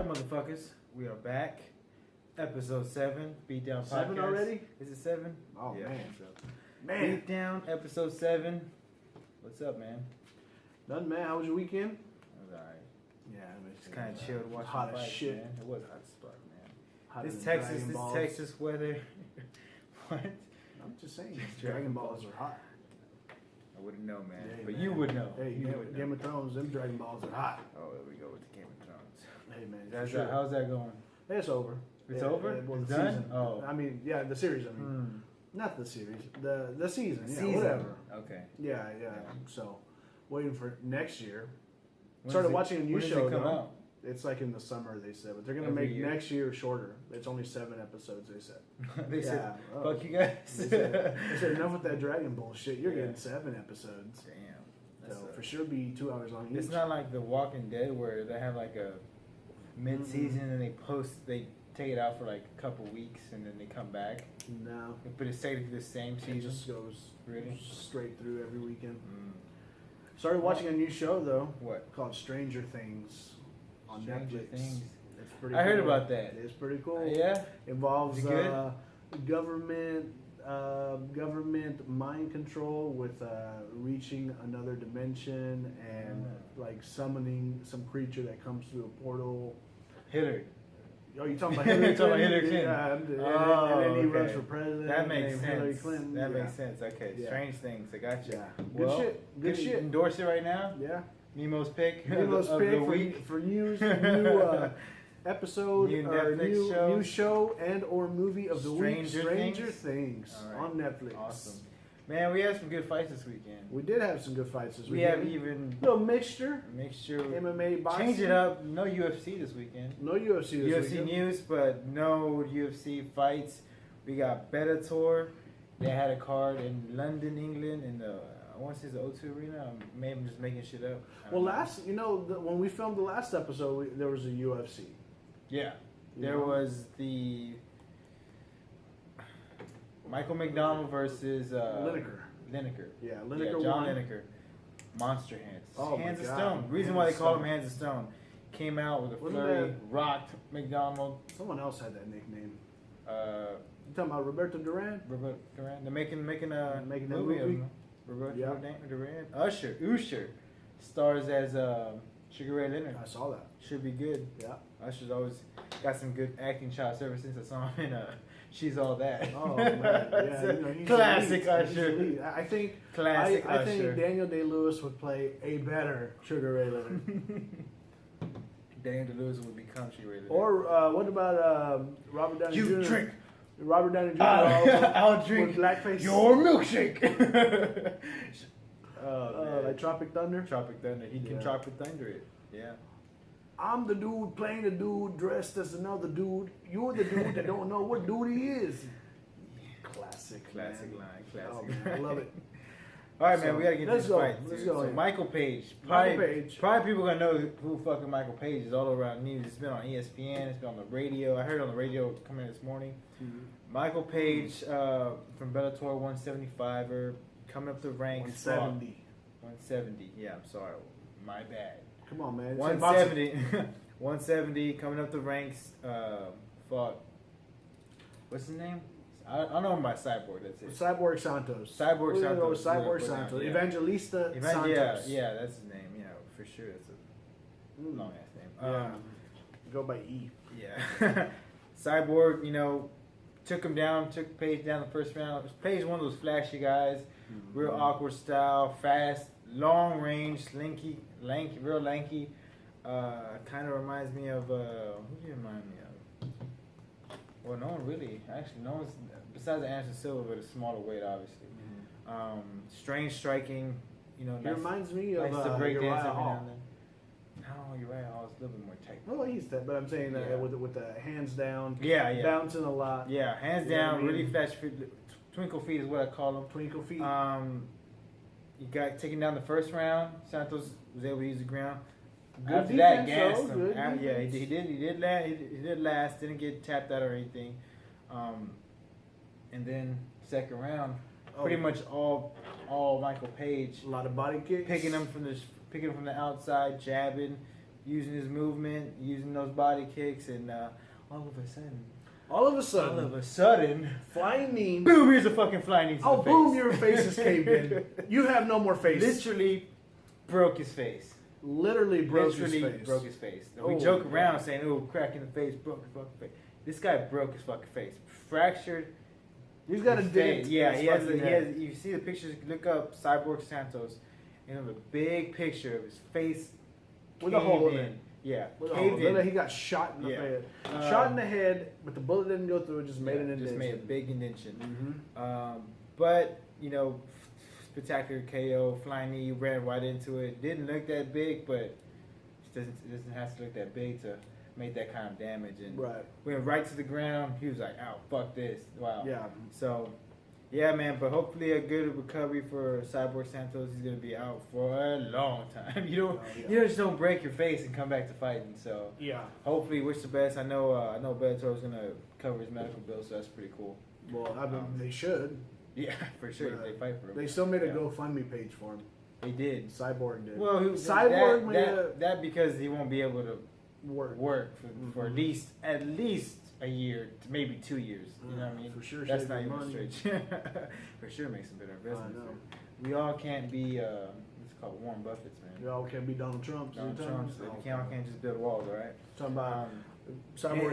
right, motherfuckers. We are back. Episode 7, BeatDown Podcast. 7 already? Is it 7? Oh, yeah, man. So. Man. BeatDown, episode 7. What's up, man? Nothing, man. How was your weekend? It was alright. Yeah, Just kind of chilled watching hot as fights, shit. man. It was hot as fuck, man. Hotter This than Texas weather. What? I'm just saying, Dragon Balls are hot. I wouldn't know, man. Yeah, but man. you would know. Hey, you would know. Game of Thrones, them Dragon Balls are hot. Oh, there we go with the Game of Thrones. Hey, man. How's that going? It's over. It's over? Well, It's the done? season. Oh. I mean, yeah, the series. I mean, not the series. The season. Yeah, Season. whatever. Okay. Yeah. So, waiting for next year. When Started does watching a new when does show. it come though. out? It's like in the summer, they said, but they're gonna Every make year? next year shorter. It's only 7 episodes, they said. They said, Yeah. fuck you guys. They said enough with that dragon bullshit. You're getting 7 episodes. Damn. So for sure, be 2 hours long each. It's not like The Walking Dead where they have like a mid-season and they take it out for like a couple weeks and then they come back. No, But it's technically the same season. it just goes Really? straight through every weekend. Mm. Started watching a new show though What? called Stranger Things on Stranger Netflix. Things. It's pretty. I heard cool. about that. It's pretty cool. Yeah? Involves Is it good? government mind control with reaching another dimension and like summoning some creature that comes through a portal. Hillary. Oh, you talking about Hillary You're talking about Clinton? Hillary Clinton. Yeah, and then he okay. runs for president. That makes named sense. Hillary Clinton. That yeah. makes sense. Okay. Yeah. Strange Things. I got you. Yeah. Good Well, shit. Good shit. Endorse it right now. Yeah. Nemo's pick. Nemo's of pick the week. for new episode New or Netflix show. new show and or movie of the week. Stranger Things All right. on Netflix. Awesome. Man, we had some good fights this weekend. We did have some good fights this We weekend. have even little mixture. MMA, MMA boxing. change it up. No UFC this weekend. No UFC this UFC weekend. news, but no UFC fights. We got Bellator. They had a card in London, England, in the I want to say it's the O2 Arena. Maybe I'm just making shit up. I don't know. when we filmed the last episode, there was a UFC. Yeah, there You know? was the Michael McDonald versus Lineker. Lineker. Yeah, Lineker John won. Lineker. Monster hands. Oh, hands my of God. stone. Reason Hands why they of call him stone. hands of stone. Came out with a Wasn't flurry, that- rocked McDonald. Someone else had that nickname. Uh, You talking about Roberto Duran? Robert Duran. They're making a Making that movie of movie? him. Roberto Yeah. Duran. Usher stars as Sugar Ray Leonard. I saw that. Should be good. Yeah. Usher's always got some good acting chops ever since I saw him in She's All That. Oh man, yeah, he's Classic elite. He's Usher. elite. I think Classic I Usher. think Daniel Day-Lewis would play a better Sugar Ray Leonard. Daniel Day-Lewis would become Sugar Ray Leonard. Or what about Robert Downey Jr.? You drink. Robert Downey Jr. I'll drink with blackface. your milkshake. Like Tropic Thunder. Tropic Thunder. He can Yeah. Tropic Thunder it. Yeah. I'm the dude playing the dude dressed as another dude. You're the dude that don't know what dude he is. Classic line. Oh, man, I love it. All right, So, man, we gotta get let's this go. fight. Let's dude. go, So yeah. Michael Page. Michael Page. Probably people gonna know who fucking Michael Page is all around news. It's been on ESPN. It's been on the radio. I heard it on the radio coming in this morning. Mm-hmm. Michael Page from Bellator 175er coming up the ranks. 170. 170. Yeah, I'm sorry. My bad. Come on, man. 170. 170 coming up the ranks. Fought. What's his name? I know him by Cyborg. That's it. Cyborg Santos. Cyborg We're gonna go with Santos. Cyborg Yeah, Santos. yeah. Evangelista Santos. Yeah, that's his name. Yeah, for sure. That's a long ass name. Yeah. Go by E. Yeah. Cyborg, took him down, took Page down the first round. Page one of those flashy guys, real awkward style, fast, long range, lanky, real lanky. Kind of reminds me of who do you remind me of? Well, no one really. Actually, no one's besides Anderson Silva, but a smaller weight, obviously. Strange striking. He reminds me of nice to break Uriah dance every now Hall. and then. No, Uriah Hall is a little bit more tight. Well, he's that, but I'm saying Yeah. with the hands down, Yeah. bouncing a lot, Yeah, hands You know down, what I mean? really flash feet, twinkle feet is what I call them. twinkle feet. He got taken down the first round. Santos was able to use the ground. Good After that, defense, gassed though. him. Good Yeah, defense. he did last. Didn't get tapped out or anything. And then second round, pretty much all Michael Page a lot of body kicks. picking him from the outside, jabbing, using his movement, using those body kicks, and all of a sudden, flying knee. boom! Here's a fucking flying knee to the face. Boom! Your face is caved in. You have no more face. Literally broke his face. Literally broke his face. We joke around saying, "Oh, crack in the face, broke his fucking face." This guy broke his fucking face, fractured. He's got a dent. Yeah, he has. You see the pictures? Look up Cyborg Santos, and have a big picture of his face with a hole in in. it. Yeah, caved in. He got shot in the head. Shot in the head, but the bullet didn't go through. It just made an indentation. Just made a big indentation. Mm-hmm. But spectacular KO, flying knee, ran right into it. Didn't look that big, but it doesn't have to look that big to make that kind of damage. And went right to the ground. He was like, "Ow, fuck this!" Wow. Yeah. So, yeah, man. But hopefully a good recovery for Cyborg Santos. He's gonna be out for a long time. You just don't break your face and come back to fighting. So hopefully, wish the best. I know Bellator is gonna cover his medical bill, so that's pretty cool. Well, I mean, they should. Yeah, for sure. If they fight for him. They still made a GoFundMe page for him. They did. Cyborg did. Well, Cyborg that because he won't be able to work for at least a year, to maybe 2 years. You know what I mean? For sure, that's not even a stretch. For sure, makes some better investments. We all can't be what's it called, Warren Buffett's, man. We all can't be Donald Trumps. We all can't just build walls, all right? Talking about Cyborg.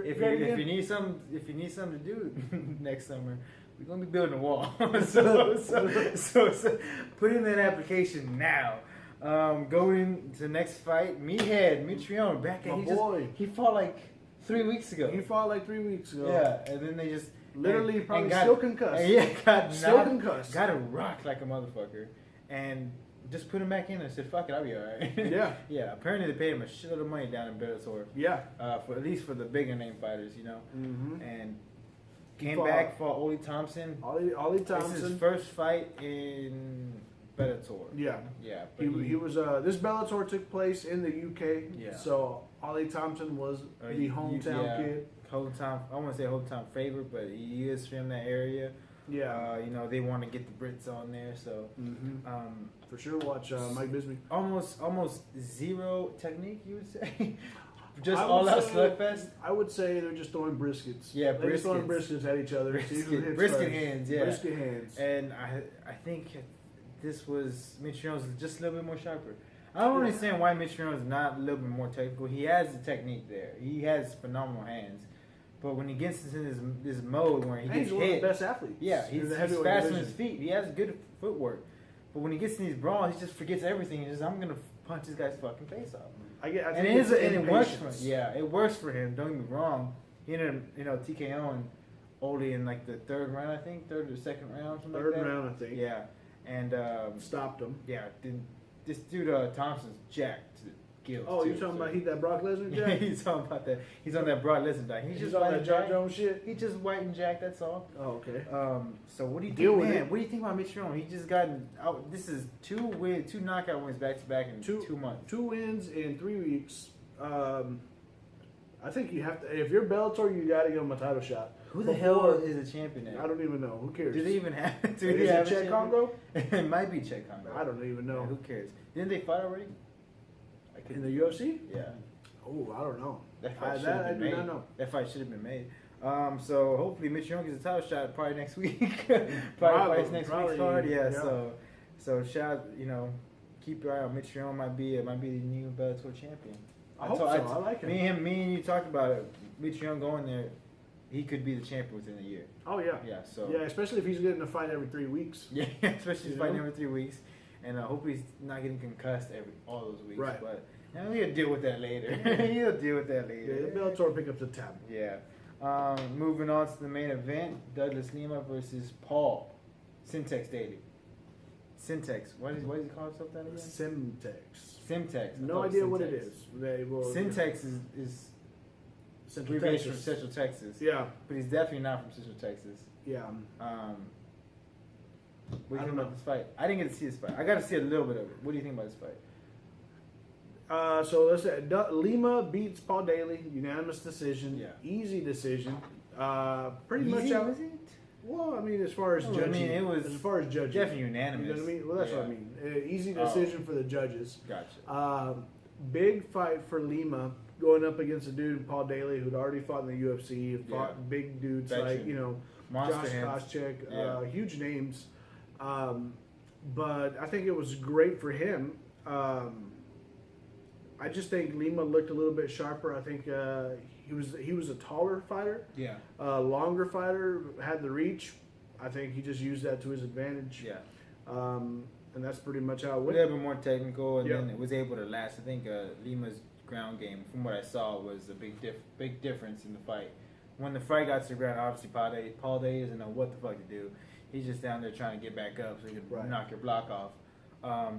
If you need something to do next summer, we're gonna be building a wall. so put in that application now. Going to the next fight, Meathead, Mitrione, back at he fought like 3 weeks ago. Yeah, and then they just literally still concussed. Got a rock like a motherfucker, and just put him back in and said, "Fuck it, I'll be alright." Yeah. Apparently they paid him a shitload of money down in Bellator. Yeah. For at least for the bigger name fighters, and came back for Ollie Thompson. Ollie Thompson. This is his first fight in Bellator. Yeah. He was. This Bellator took place in the UK. Yeah. So Ollie Thompson was the hometown kid. Hometown. I want to say hometown favorite, but he is from that area. Yeah. They want to get the Brits on there, so. For sure, watch Mike Bisbee. Almost zero technique, you would say. Just all out slugfest. I would say they're just throwing briskets. Yeah, they're just throwing briskets at each other. Brisket hands. Yeah. Brisket hands. And I think this was Mitrione's just a little bit more sharper. I don't understand why Mitrione is not a little bit more technical. He has the technique there. He has phenomenal hands. But when he gets into this mode where he gets he's one of the best athletes. Yeah, he's fast on his feet. He has good footwork. But when he gets in these brawls, he just forgets everything. He's just, I'm going to punch this guy's fucking face off. It works for him. Yeah, it works for him. Don't get me wrong. He ended up, TKOing Oli in like the third round, I think. Third or second round, something like that. Third round, I think. Yeah. And stopped him. Yeah. This dude Thompson's jacked to gills. Oh, you're talking about that Brock Lesnar jack? Yeah, he's talking about that. He's on that Brock Lesnar jack. He's just on that John Jones shit. He just white and jack. That's all. Oh, okay. So what do you think, man? What do you think about Mitrione? He just got out. This is two knockout wins back to back in 2 months. 2 wins in 3 weeks. I think you have to. If you're Bellator, you got to give him a title shot. Who the hell is a champion now? I don't even know. Who cares? Do they even have? Is it Czech Congo? It might be Czech Congo. I don't even know. Yeah, who cares? Didn't they fight already? In the UFC? Yeah. Oh, I don't know. That fight should have been made. Not know. That fight should have been made. So hopefully Mitrione gets a title shot probably next week. probably fights next week's card. Yeah. So shout, keep your eye on Mitrione. Might be the new Bellator champion. I hope so. I like him. Me and you talked about it. Mitrione going there. He could be the champion within a year. Oh yeah. Yeah. So. Yeah, especially if he's getting a fight every 3 weeks. Yeah, especially if he's fighting every 3 weeks, and I hope he's not getting concussed all those weeks. Right. But he'll deal with that later. He'll deal with that later. Yeah, Bellator pick up the tab. Yeah. Moving on to the main event: Douglas Lima versus Paul Syntex Daily. Syntex. What does he call himself that again? Syntex. No idea what it is. Syntex is Central Texas. Texas. From Central Texas. Yeah. But he's definitely not from Central Texas. Yeah. What do you think about this fight? I didn't get to see this fight. I got to see a little bit of it. What do you think about this fight? So let's say Lima beats Paul Daly, unanimous decision. Yeah. Easy decision. Pretty Easy, much out. Was it? Well, I mean, as far as judging, it was as far as judging, definitely unanimous. You know what I mean? Well, that's what I mean. Easy decision for the judges. Gotcha. big fight for Lima, going up against a dude, Paul Daly, who'd already fought in the UFC, fought big dudes like, Monster Josh Koscheck, huge names. But I think it was great for him. I just think Lima looked a little bit sharper. I think he was a taller fighter, longer fighter, had the reach. I think he just used that to his advantage. Yeah. And that's pretty much how it A went. little bit more technical, and then it was able to last. I think Lima's ground game, from what I saw, was a big difference in the fight. When the fight got to the ground, obviously Paul Day doesn't know what the fuck to do. He's just down there trying to get back up so he can knock your block off. I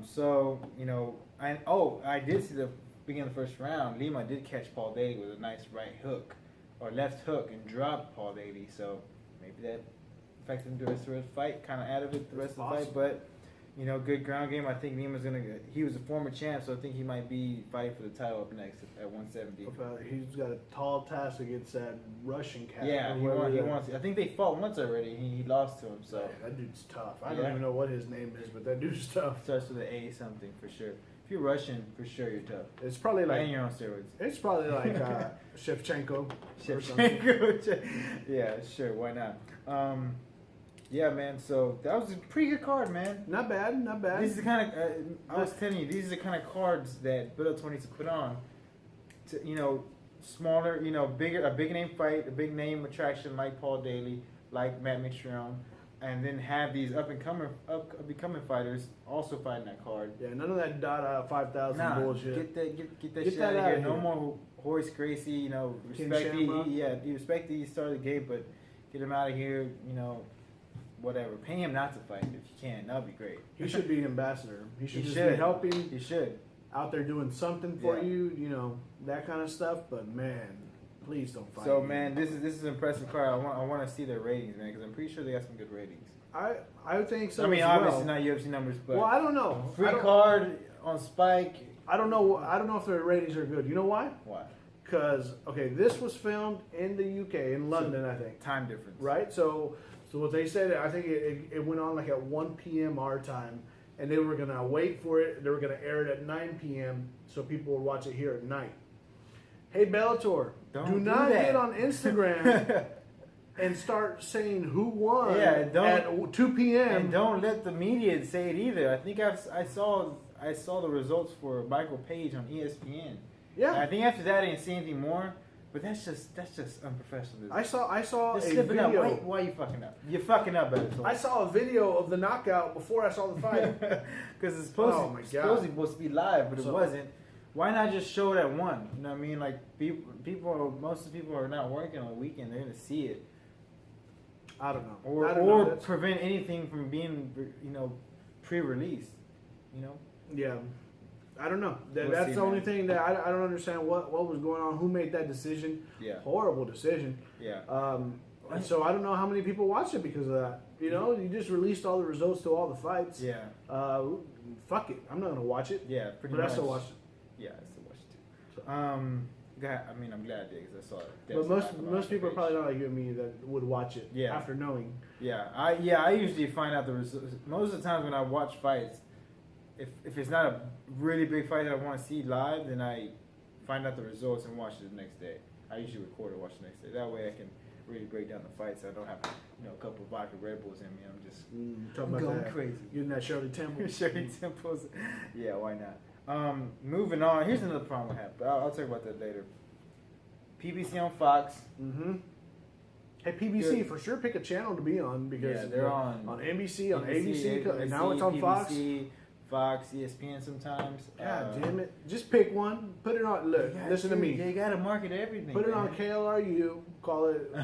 did see the beginning of the first round. Lima did catch Paul Daly with a nice right hook or left hook and dropped Paul Daly. So maybe that affected him the rest of the fight, kind of added it the rest of the fight. But good ground game. I think Lima's gonna. He was a former champ, so I think he might be fighting for the title up next at 170. He's got a tall task against that Russian cat. Yeah, he wants. I think they fought once already. He lost to him. So yeah, that dude's tough. I don't even know what his name is, but that dude's tough. Starts with an A something for sure. If you're Russian, for sure you're tough. It's probably like and you're on steroids. It's probably like Shevchenko. Yeah, sure. Why not? Yeah, man. So that was a pretty good card, man. Not bad, not bad. These are the kind of I was telling you, these are the kind of cards that Bellator needs to put on. To smaller, bigger, a big name fight, a big name attraction like Paul Daly, like Matt Mitrione, and then have these up and coming fighters also fighting that card. Yeah, none of that Dada 5,000 bullshit. Get that shit out of here. No more Horace Gracie. Respect he started the game, but get him out of here. Whatever. Pay him not to fight if you can. That'd be great. He should be an ambassador. He should be helping. He should. Out there doing something for you, that kind of stuff. But man, please don't fight. So man, this is an impressive card. I want to see their ratings, man, because I'm pretty sure they got some good ratings. I think so. I mean, obviously not UFC numbers, but I don't know. Free card on Spike. I don't know if their ratings are good. You know why? Why? Because this was filmed in the UK, in London, I think. Time difference. Right. So what they said, I think it went on like at 1 p.m. our time, and they were gonna wait for it. They were gonna air it at 9 p.m. so people would watch it here at night. Hey Bellator, do not get on Instagram and start saying who won at 2 p.m. And don't let the media say it either. I think I saw the results for Michael Page on ESPN. Yeah. And I think after that I didn't see anything more. But that's just unprofessional. I saw just a video. Up. Why are you fucking up? You're fucking up, Bellator. I saw a video of the knockout before I saw the fight. Because it's supposed to be live, but it wasn't. Why not just show it at 1? You know what I mean? Like most of the people are not working on the weekend. They're gonna see it. I don't know. Or prevent anything from being pre-released. Yeah. I don't know. That's the only thing that I don't understand what was going on. Who made that decision? Yeah. Horrible decision. Yeah. And so I don't know how many people watched it because of that. You just released all the results to all the fights. Yeah. Fuck it. I'm not gonna watch it. Yeah, pretty much. But I still watched it. Yeah, I still watched it too. I'm glad I did because I saw it. But most people are probably not like you and me that would watch it after knowing. Yeah. I usually find out the results. Most of the times when I watch fights, if it's not a really big fight that I want to see live, then I find out the results and watch it the next day. I usually record and watch the next day. That way I can really break down the fights. So I don't have a couple of vodka Red Bulls in me. I'm just going crazy. Getting that Shirley Temple. Shirley Temples. Yeah, why not? Moving on. Here's another problem I have. But I'll talk about that later. PBC on Fox. Mm-hmm. Hey, PBC, for sure pick a channel to be on because they're on NBC, on ABC, and now it's on Fox. Fox, ESPN sometimes. God damn it. Just pick one. Put it on. Look, listen to me. You got to market everything. Put it on KLRU. Call it.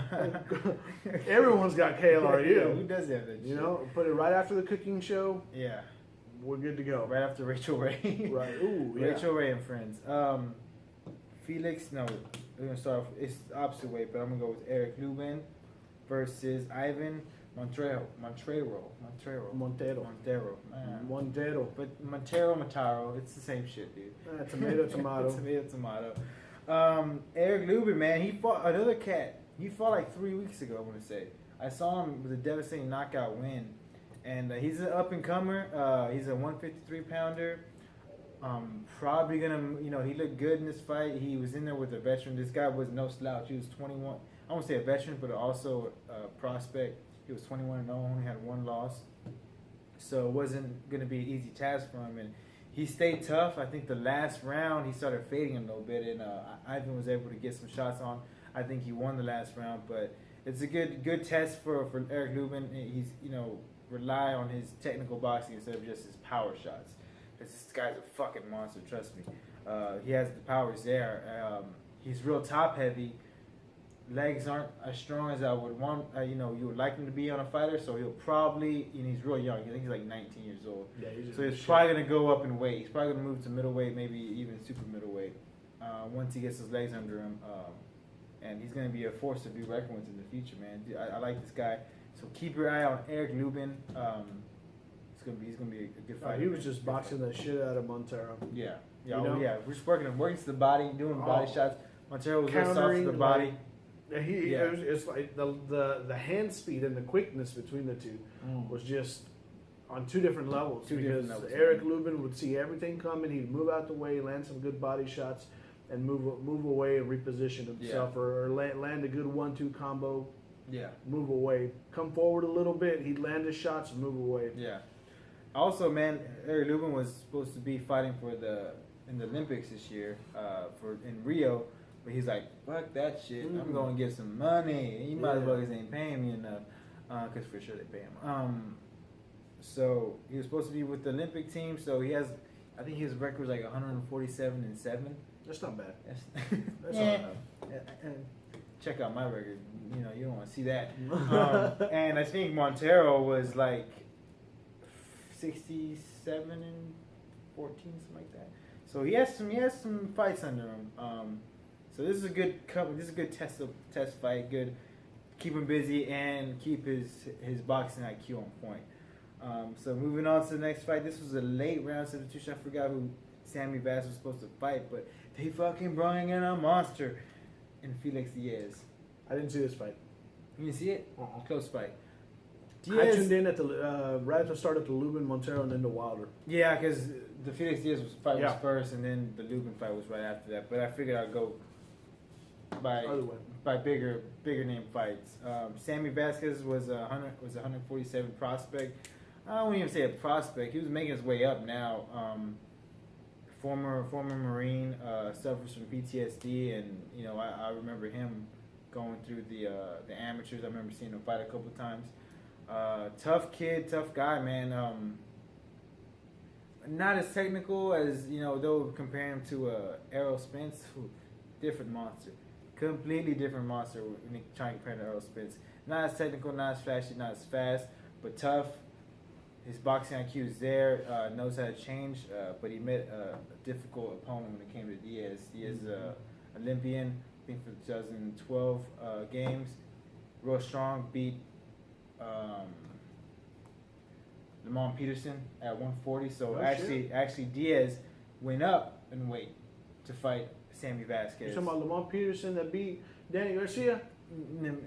Everyone's got KLRU. Yeah, who does have that shit? Put it right after the cooking show. Yeah. We're good to go. Right after Rachel Ray. Right. Ooh, yeah. Rachel Ray and friends. Felix, no. We're going to start off. It's the opposite way, but I'm going to go with Eric Lubin versus Ivan Montero. But Montero, it's the same shit, dude. Tomato. Tomato. Eric Lubin, man, he fought another cat. He fought like 3 weeks ago, I want to say. I saw him with a devastating knockout win. And he's an up-and-comer. He's a 153-pounder. Probably gonna, he looked good in this fight. He was in there with a veteran. This guy was no slouch. He was 21. I won't say a veteran, but also a prospect. He was 21-0, only had one loss. So it wasn't gonna be an easy task for him. And he stayed tough. I think the last round he started fading a little bit, and Ivan was able to get some shots on. I think he won the last round, but it's a good test for Eric Lubin. He's rely on his technical boxing instead of just his power shots. Because this guy's a fucking monster, trust me. He has the powers there. He's real top heavy. Legs aren't as strong as I would want. You would like him to be on a fighter, so he'll probably. He's real young. I think he's like 19 years old. Yeah, so he's probably gonna go up in weight. He's probably gonna move to middleweight, maybe even super middleweight, once he gets his legs under him. And he's gonna be a force to be reckoned with in the future, man. I like this guy. So keep your eye on Eric Lubin. He's gonna be a good fighter. He was just boxing the shit out of Montero. Yeah. We're just working to the body, doing body shots. Montero was real soft to Countering, the body. It's like the hand speed and the quickness between the two was just on two different levels. Eric Lubin would see everything coming. He'd move out the way, land some good body shots, and move away and reposition himself, or land a good 1-2 combo. Yeah. Move away. Come forward a little bit. He'd land his shots and move away. Yeah. Also, man, Eric Lubin was supposed to be fighting in the Olympics this year, in Rio, but he's like, fuck that shit. I'm going to get some money. You might as well just ain't paying me enough, because for sure they pay him. So he was supposed to be with the Olympic team. So I think his record was like 147-7. That's not bad. That's all enough. Check out my record. You don't want to see that. And I think Montero was like 67-14, something like that. So he has some fights under him. So this is a good couple. This is a good test fight. Good, keep him busy and keep his boxing IQ on point. So moving on to the next fight. This was a late round substitution. I forgot who Sammy Bass was supposed to fight, but they fucking brought in a monster in Felix Diaz. I didn't see this fight. You didn't see it? Close fight. I tuned in at the right at the start of the Lubin, Montero, and then the Wilder. Yeah, because the Felix Diaz fight was first, and then the Lubin fight was right after that. But I figured I'd go by bigger name fights. Sammy Vasquez was 147 prospect. I wouldn't even say a prospect. He was making his way up now. Former Marine, suffers from PTSD, and I remember him going through the amateurs. I remember seeing him fight a couple of times. Tough kid, tough guy, man. Not as technical as they'll compare him to Errol Spence. Different monster, completely different monster. When they try and compare to Errol Spence, not as technical, not as flashy, not as fast, but tough. His boxing IQ is there, knows how to change, but he met a difficult opponent when it came to Diaz. Diaz is an Olympian, I think for the 2012 games. Real strong, beat Lamont Peterson at 140. So actually Diaz went up in weight to fight Sammy Vasquez. You're talking about Lamont Peterson that beat Danny Garcia?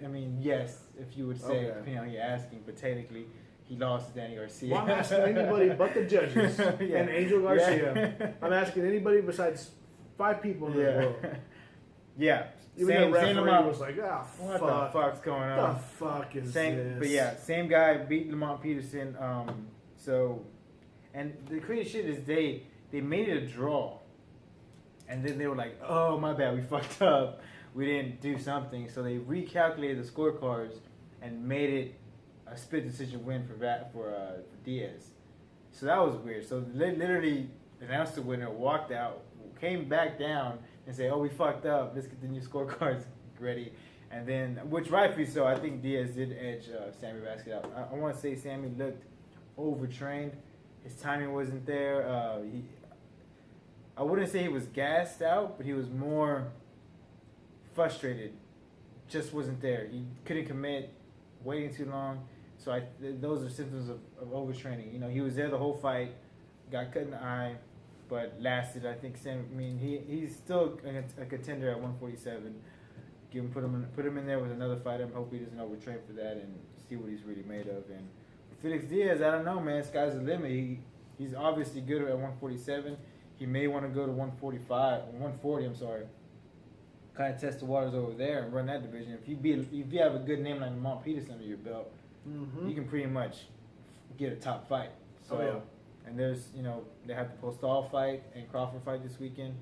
I mean, yes, if you would say, depending on you're asking, but technically he lost to Danny Garcia. Well, I'm asking anybody but the judges and Angel Garcia. I'm asking anybody besides 5 people in this world. Yeah. Even the referee was like, what the fuck's going on? What the fuck is this? But yeah, same guy beat Lamont Peterson. And the crazy shit is they made it a draw. And then they were like, oh, my bad, we fucked up. We didn't do something. So they recalculated the scorecards and made it a split decision win for Diaz. So that was weird. So they literally announced the winner, walked out, came back down, and say, oh, we fucked up. Let's get the new scorecards ready. And then, which rightfully so, I think Diaz did edge Sammy Vasquez out. I want to say Sammy looked overtrained. His timing wasn't there. I wouldn't say he was gassed out, but he was more frustrated. Just wasn't there. He couldn't commit, waiting too long. So those are symptoms of overtraining. He was there the whole fight, got cut in the eye, but lasted. I think he's still a contender at 147. Put him in there with another fighter. I hope he doesn't overtrain for that and see what he's really made of. And Felix Diaz, I don't know, man. Sky's the limit. He's obviously good at 147. he may want to go to 140. I'm sorry. Kind of test the waters over there and run that division. If you have a good name like Lamont Peterson under your belt, you can pretty much get a top fight. So, and there's they have the Postal fight and Crawford fight this weekend.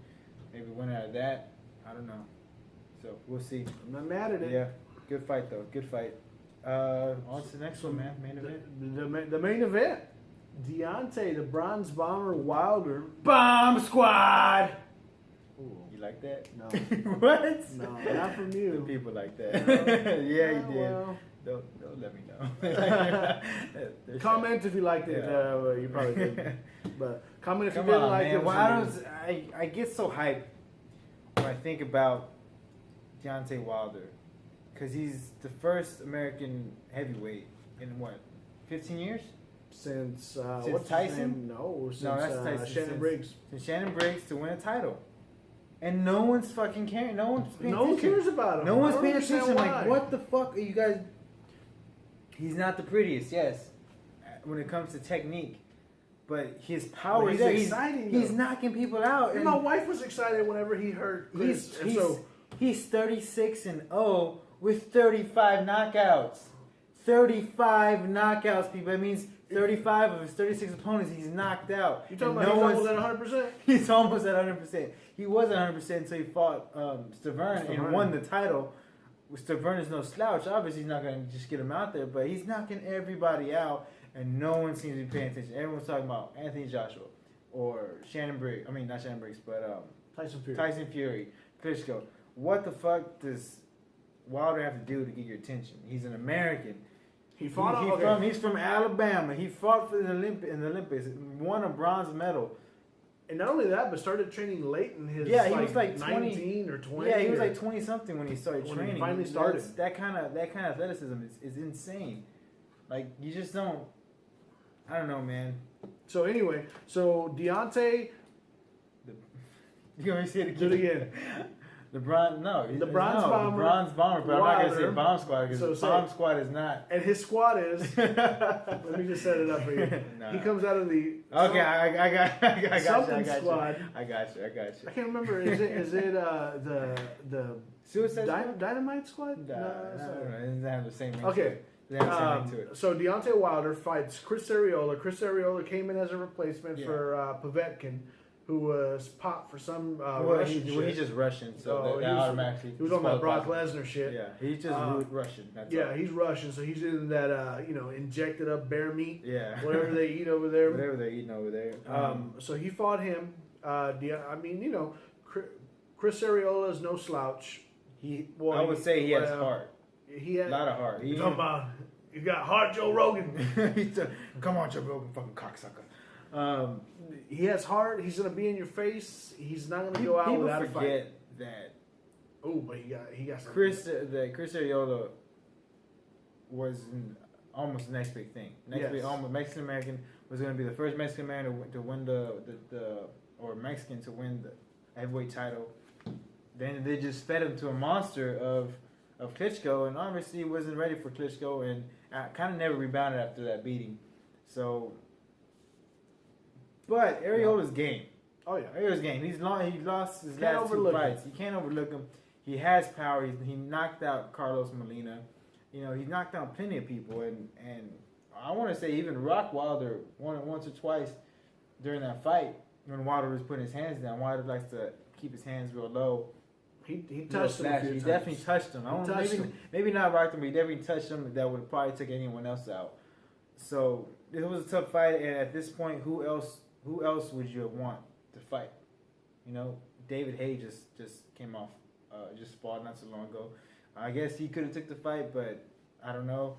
Maybe win out of that. I don't know. So we'll see. I'm not mad at it. Yeah, good fight though. Good fight. On to the next one, man. Main event. The main event. Deontay, the Bronze Bomber Wilder. Bomb Squad. Ooh. You like that? No. What? No, not from you. The people like that. No. Yeah, you did. Well. Don't let me know. Comment if you liked it. Yeah. You probably did. But comment if Come you didn't on, like man. it. Well, I get so hyped when I think about Deontay Wilder, because he's the first American heavyweight in what, 15 years? Since Since Tyson? No, since that's Tyson. Shannon Briggs. Since Shannon Briggs to win a title. And no one's fucking caring. No one's paying No one attention. cares about him. No one's I don't paying understand attention. why. Like, what the fuck are you guys? He's not the prettiest, yes, when it comes to technique, but his power But is he's there. exciting, He's though. knocking people out. And And my wife was excited whenever he hurt Chris. he's 36-0 with 35 knockouts. 35 knockouts, people. That means 35 of his 36 opponents he's knocked out. You talking And about no he's one's- almost at 100%? He's almost at 100%. He was at 100% until he fought Stavern and won the title. Stavern is no slouch. Obviously, he's not going to just get him out there, but he's knocking everybody out, and no one seems to be paying attention. Everyone's talking about Anthony Joshua or Shannon Briggs. I mean, not Shannon Briggs, but Tyson Fury. Klitschko. What the fuck does Wilder have to do to get your attention? He's an American. He fought He's from Alabama. He fought for in the Olympics, won a bronze medal. And not only that, but started training late in his He was like 19 or 20. Yeah, he was like 20 something when he started When he training. finally started. That kind of athleticism is insane. Like, you just don't. I don't know, man. So anyway, Deontay. You want me to say it Do again? it again. The Bronze Bomber. The Bronze Bomber, but I'm not gonna say Wilder. Bomb Squad because So the say Bomb it. Squad is not. And his squad is. Let me just set it up for you. Nah. He comes out of the. Okay, I got something you. squad. I got you. I can't remember. Is it the Suicide Squad? Dynamite Squad? No, it's not. it doesn't have the same ring. Okay. To it. It doesn't have the same ring to it. So Deontay Wilder fights Chris Arreola. Chris Arreola came in as a replacement Yeah. for Povetkin, who was popped for some Well, Russian shit. he's just Russian, so that he was- automatically. He was on that Brock disqualifies Lesnar shit. him. Yeah, he's just Russian. That's Yeah, all. he's Russian, so he's in that injected up bear meat, Yeah. whatever they eat over there. Whatever they're eating over there. So he fought him. Chris Arreola is no slouch. I would say he has heart. He had A lot of heart. You talking about? You got heart, Joe Rogan. Come on, Joe Rogan, fucking cocksucker. He has heart. He's gonna be in your face. He's not gonna go out without a People fight. forget that Oh, but he got some- Chris Arreola was almost the next big thing. Almost Mexican American was going to be the first Mexican man to win Mexican to win the heavyweight title. Then they just fed him to a monster of Klitschko, and obviously he wasn't ready for Klitschko, and kind of never rebounded after that beating. So, but Areola's game. Oh yeah. Areola's game. He lost his Can't last two overlook fights. You can't overlook him. He has power. He knocked out Carlos Molina. He knocked out plenty of people, and I want to say even Rock Wilder won it once or twice during that fight when Wilder was putting his hands down. Wilder likes to keep his hands real low. He touched him a few He times. definitely touched him. Maybe not rocked him, but he definitely touched him. That would have probably took anyone else out. So it was a tough fight, and at this point, who else would you want to fight? David Haye just came off, just fought not so long ago. I guess he could have took the fight, but I don't know.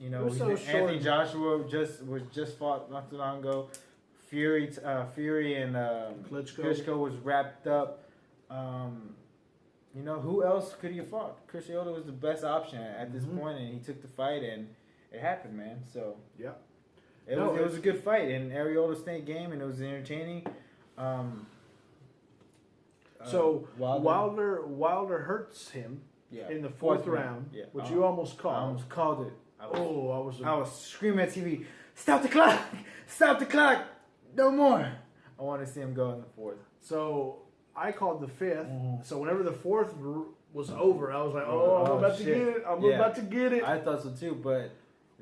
Anthony Joshua just fought not too long ago. Fury and Klitschko was wrapped up. Who else could he have fought? Chris Arreola was the best option at this point, and he took the fight, and it happened, man. So yeah, it was a good fight, and Arreola stayed game, and it was entertaining. Wilder hurts him in the fourth round, which you almost called. I almost called it. I was screaming at TV, "Stop the clock! Stop the clock! No more!" I want to see him go in the fourth. So I called the fifth. Mhm. So whenever the fourth was over, I was like, "Oh, I'm about to shit. get it. I'm Yeah. about to get it." I thought so too, but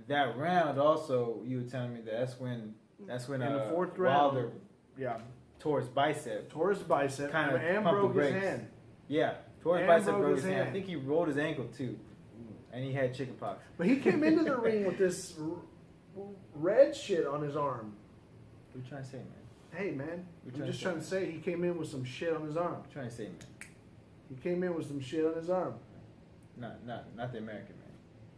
that round also, you were telling me that's when In the fourth round, Wilder yeah, tore his bicep. tore his bicep Kind of and pumped the broke his brakes. hand. Yeah, tore his And bicep, broke broke his his hand. I hand. think he rolled his ankle too, and he had chickenpox. But he came into the ring with this red shit on his arm. What you trying to say, man? Hey, man, You're I'm trying just to trying to say he came in with some shit on his arm. What you trying to say, man? He came in with some shit on his arm. Not the American, man.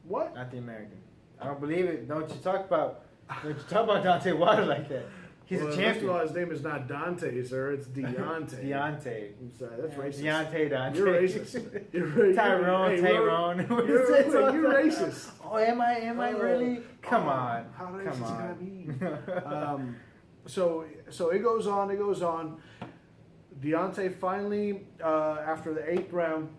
What? Not the American. I don't believe it. Don't you talk about Deontay Wilder like that? He's Well, a First of champion. all, his name is not Dante, sir. It's Deontay. Deontay. I'm sorry, that's racist. Deontay. You're racist. You're racist. Tyrone. You're racist. Oh, am I really? Come on. How racist Come can I on. be? So it goes on. Deontay finally, after the 8th round,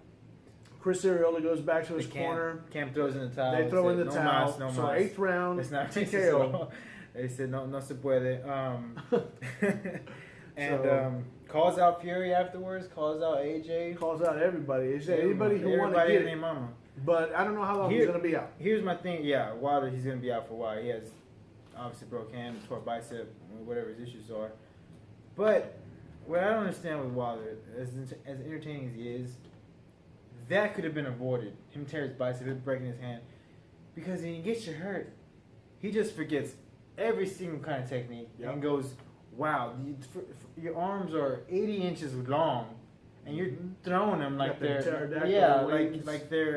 Chris Arreola goes back to his corner. Camp throws in the towel. They throw in the no towel. Mas, no So mas. 8th round, It's not TKO. TKO. They said no se puede. And calls out Fury afterwards. Calls out AJ. Calls out everybody. He said anybody who want to Everybody get and their it. mama. But I don't know how long he's going to be out. Here's my thing. Yeah, Wilder, he's going to be out for a while. He has obviously broke hand, tore bicep, whatever his issues are. But what I don't understand with Wilder, as entertaining as he is, that could have been avoided. Him tear his bicep, him breaking his hand. Because when he gets you hurt, he just forgets every single kind of technique and goes, wow, your arms are 80 inches long. And you're throwing them like they're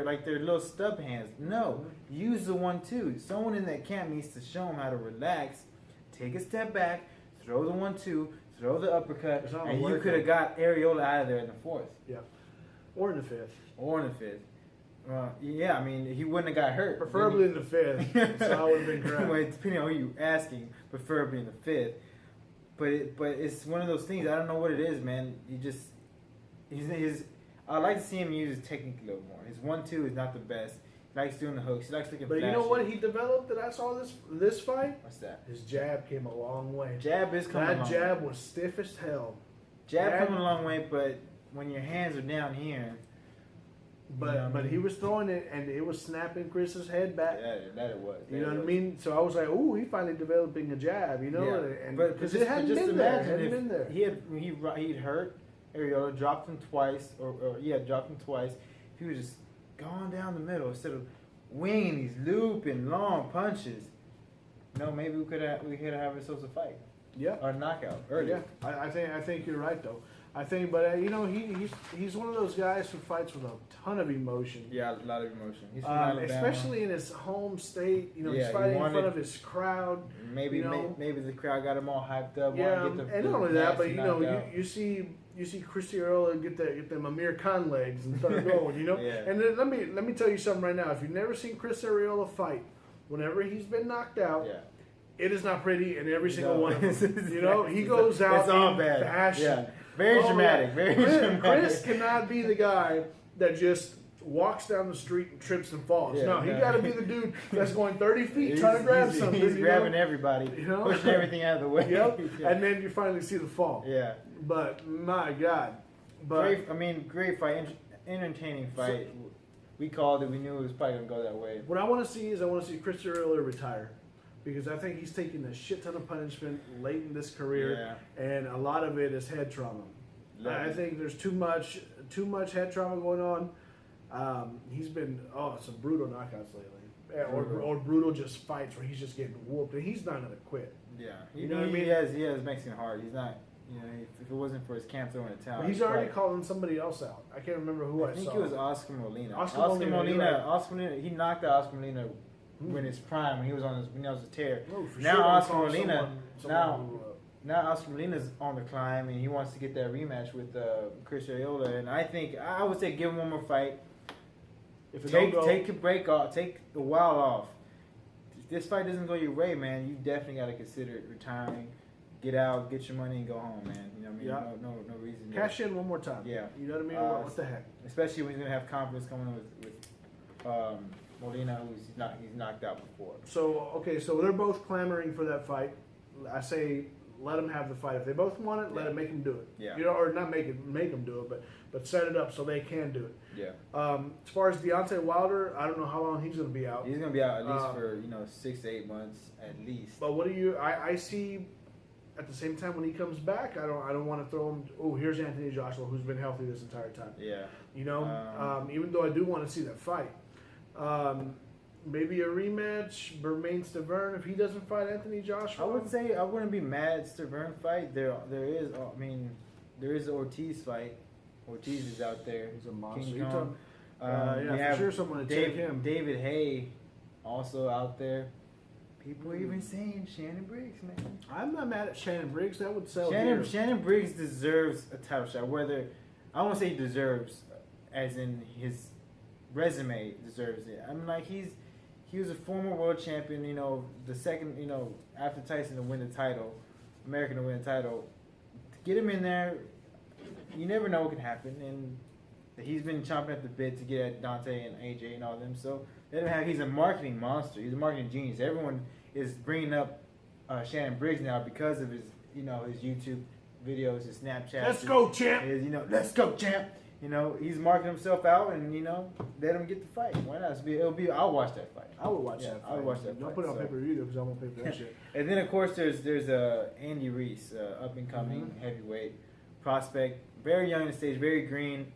like they're little stub hands. No, use the 1-2. Someone in that camp needs to show him how to relax, take a step back, throw the 1-2, throw the uppercut, and you could have got Arreola out of there in the fourth. Yeah, or in the fifth. Yeah, I mean he wouldn't have got hurt. Preferably in the fifth. So I would have been correct. Well, depending on who you asking, preferably in the fifth. But it's one of those things. I don't know what it is, man. I like to see him use his technique a little more. His 1-2 is not the best. He likes doing the hooks. He likes looking But flashy. you know what he developed that I saw this fight? What's that? His jab came a long way. Jab is coming a long That jab way. was stiff as hell. Jab coming a long way, but when your hands are down here. But he was throwing it, and it was snapping Chris's head back. Yeah, that it was. You know what I mean? So I was like, "Ooh, he finally developing a jab." You know, Yeah. and But because it hadn't been there. It hadn't if been there. he'd hurt Arreola, dropped him twice, dropped him twice. If he was just going down the middle instead of winging these looping long punches, maybe we could have ourselves a fight. Yeah, Or a knockout earlier. Yeah, I think you're right though. I think, but he's one of those guys who fights with a ton of emotion. Yeah, a lot of emotion. He's from Alabama. Especially in his home state. You know, Yeah, he's fighting he in wanted- front of his crowd. Maybe maybe the crowd got him all hyped up. Yeah, wanted to get and the not only that, but nasty you know, knockout. you see Chris Arreola get them Amir Khan legs and start going. You know, Yeah. and then let me tell you something right now. If you've never seen Chris Arreola fight, whenever he's been knocked out. Yeah. It is not pretty in every single No. one of them. You know, he goes out It's all in bad. fashion. Yeah. Very dramatic. Very dramatic. Chris cannot be the guy that just walks down the street and trips and falls. Yeah, no, he no. got to be the dude that's going 30 feet trying to grab something. He's you grabbing know? everybody, You know? pushing everything out of the way. Yep. Yeah. And then you finally see the fall. Yeah. But my God. But Great fight, entertaining fight. We called it. We knew it was probably gonna go that way. what I want to see is Chris Arreola retire. Because I think he's taking a shit ton of punishment late in this career, and a lot of it is head trauma. I think there's too much head trauma going on. He's been some brutal knockouts lately, or brutal just fights where he's just getting whooped, and he's not gonna quit. Yeah, You know what I mean? He has Mexican heart. He's not. You know, if it wasn't for his camp throwing a towel, But he's already calling somebody else out. I can't remember who I saw. I think it was Oscar Molina. Oscar Molina. He knocked out Oscar Molina when his prime, when he was on his tear. No, for Now sure, Oscar I'm Molina, someone now Oscar Molina's on the climb, and he wants to get that rematch with Chris Arreola. And I would say give him one more fight. if it Take don't go, a break off. Take a while off. If this fight doesn't go your way, man, you definitely got to consider retiring. Get out, get your money, and go home, man. You know what I mean? Yeah. No reason. cash in one more time. Yeah. You know what I mean? What the heck? Especially when he's gonna have confidence coming with Molina, he's knocked out before. So they're both clamoring for that fight. I say let them have the fight. If they both want it, let Yeah. them make them do it. Yeah. You know, or not make them do it, but set it up so they can do it. Yeah. As far as Deontay Wilder, I don't know how long he's going to be out. He's gonna be out at least for 6 to 8 months at least. But what do you? I see. At the same time, when he comes back, I don't want to throw him. Oh, here's Anthony Joshua, who's been healthy this entire time. Yeah. You know, even though I do want to see that fight. Maybe a rematch, Bermain Stavern, if he doesn't fight Anthony Joshua. I would say I wouldn't be mad at Stavern fight. There is. I mean, there is the Ortiz fight. Ortiz is out there. He's a monster. King You Kong. yeah, we for have sure someone to check him. David Hay, also out there. People are even saying Shannon Briggs, man. I'm not mad at Shannon Briggs. That would sell here. Shannon Briggs deserves a title shot. Whether I won't say he deserves, as in his resume deserves it. I mean, like he was a former world champion. You know, the second, after Tyson to win the title, American to win the title. To get him in there, you never know what can happen, and he's been chomping at the bit to get at Dante and AJ and all them. So he's a marketing monster. He's a marketing genius. Everyone is bringing up Shannon Briggs now because of his YouTube videos, his Snapchat. Let's go, champ. Let's go, champ. He's marking himself out, and let him get the fight. Why not? I'll watch that fight. I would watch that fight. I would watch that Don't fight. put it on pay-per-view, though, because I won't pay for that shit. And then, of course, there's Andy Reese, up and coming heavyweight prospect, very young in the stage, very green.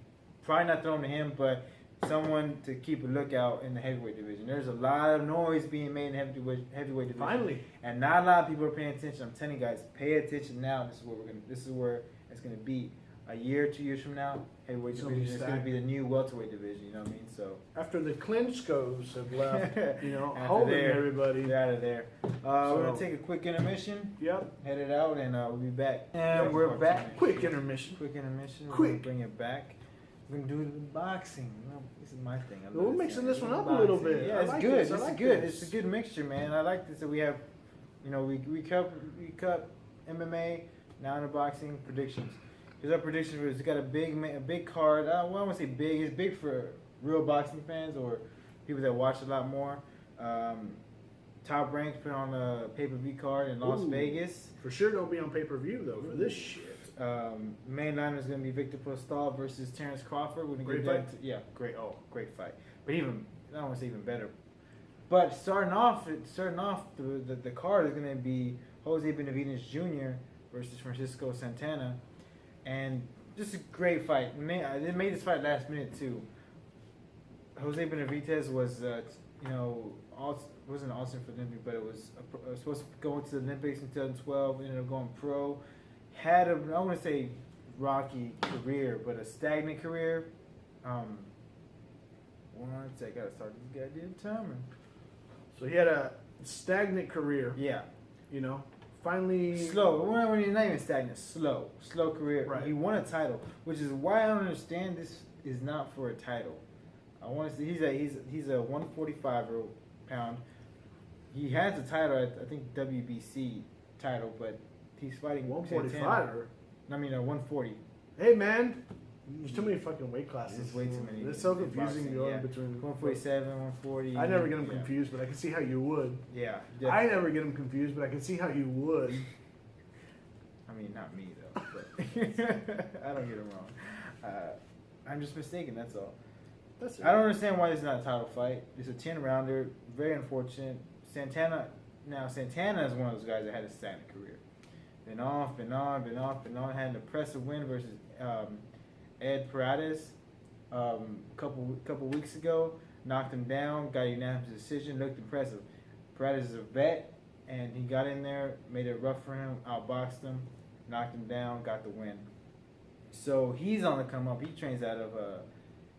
Probably not thrown to him, but someone to keep a lookout in the heavyweight division. There's a lot of noise being made in the heavyweight division. Finally. And not a lot of people are paying attention. I'm telling you guys, pay attention now. This is where it's gonna be. A year, 2 years from now, heavyweight division is going to be the new welterweight division. You know what I mean? So after the Klitschko's have left, After holding there, everybody. They're out of there. We're gonna take a quick intermission. Yep. Head it out, and we'll be back. And we're back. Quick intermission. Quick intermission. Quick. We're gonna bring it back. We're gonna do the boxing. This is my thing. We're mixing this one up a little bit. Yeah, it's like good. this. It's good. It's a good mixture, man. I like this. So we have, we cut MMA now into boxing predictions. Here's our prediction. It's got a big card. I don't want to say big. It's big for real boxing fans or people that watch a lot more. Top Rank put on a pay-per-view card in Las Vegas. For sure, don't be on pay-per-view though for this shit. Main line is going to be Victor Postal versus Terrence Crawford. We're gonna Great get fight. great. Oh, great fight. But I don't want to say even better. But starting off, the card is going to be Jose Benavidez Jr. versus Francisco Santana. And just a great fight. They made this fight last minute too. Jose Benavidez was, wasn't awesome for the Olympic, but it was supposed to go into the Olympics in 2012. Ended up going pro. Had I want to say rocky career, but a stagnant career. One sec, I gotta start this goddamn timer. So he had a stagnant career. Yeah. Finally slow. When he's not even stagnant, slow career. Right. He won a title, which is why I don't understand this is not for a title. I want to see he's a 145 pound. He has a title at, I think, WBC title, but he's fighting 145. I mean, 140. Hey man, there's too many fucking weight classes. There's way too many. It's so in confusing boxing, going yeah. between 147, 140. I never get them confused, but I can see how you would. Yeah. I definitely. never get them confused, but I can see how you would. I mean, not me though. But I don't get them wrong. I'm just mistaken. That's all. That's it. I don't understand why this is not a title fight. It's a 10-rounder. Very unfortunate. Santana is one of those guys that had a stagnant career. Been off. Had an impressive win versus Ed Paredes a couple weeks ago. Knocked him down. Got a unanimous decision. Looked impressive. Paredes is a vet, and he got in there, made it rough for him, outboxed him, knocked him down, got the win. So he's on the come up. He trains out of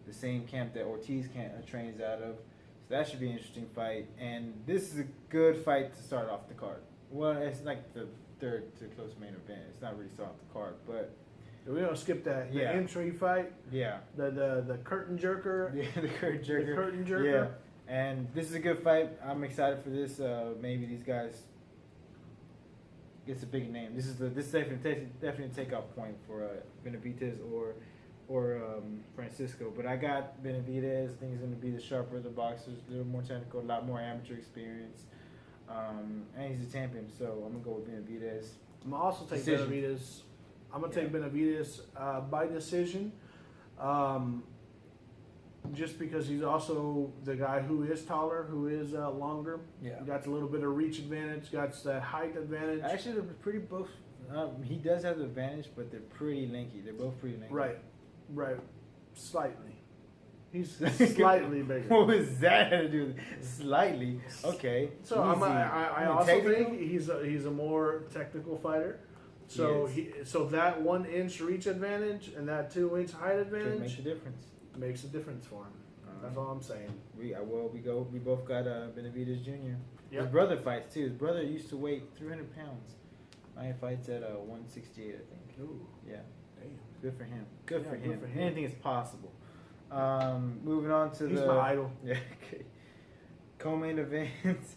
the same camp that Ortiz trains out of. So that should be an interesting fight. And this is a good fight to start off the card. Well, it's like the third to close main event. It's not really start off the card, but we don't skip that. The Yeah. entry fight. yeah. The curtain jerker. Yeah, the curtain jerker. The curtain jerker. Yeah. And this is a good fight. I'm excited for this. Maybe these guys gets a big name. This is definitely a takeoff point for Benavidez or Francisco. But I got Benavidez. I think he's going to be the sharper of the boxers, a little more technical, a lot more amateur experience. And he's a champion, so I'm going to go with Benavidez. I'm gonna also take Decision. Benavidez. I'm gonna take Benavidez by decision, just because he's also the guy who is taller, who is longer. Yeah. Got a little bit of reach advantage. Got that height advantage. Actually, they're pretty both. He does have the advantage, but they're pretty lanky. They're both pretty lanky. Right, slightly. He's slightly bigger. What was that to do with it? Slightly? Okay. So I also think he's a more technical fighter. So so that 1 inch reach advantage and that 2 inch height advantage makes a difference. Makes a difference for him. That's all I'm saying. We both got Benavidez Jr. Yep. His brother fights too. His brother used to weigh 300 pounds. He fights at 168, I think. Ooh, Yeah. damn. Good for him. Good for him. Good for him. Anything is possible. Moving on to He's my idol. Yeah. Okay. Co-main events.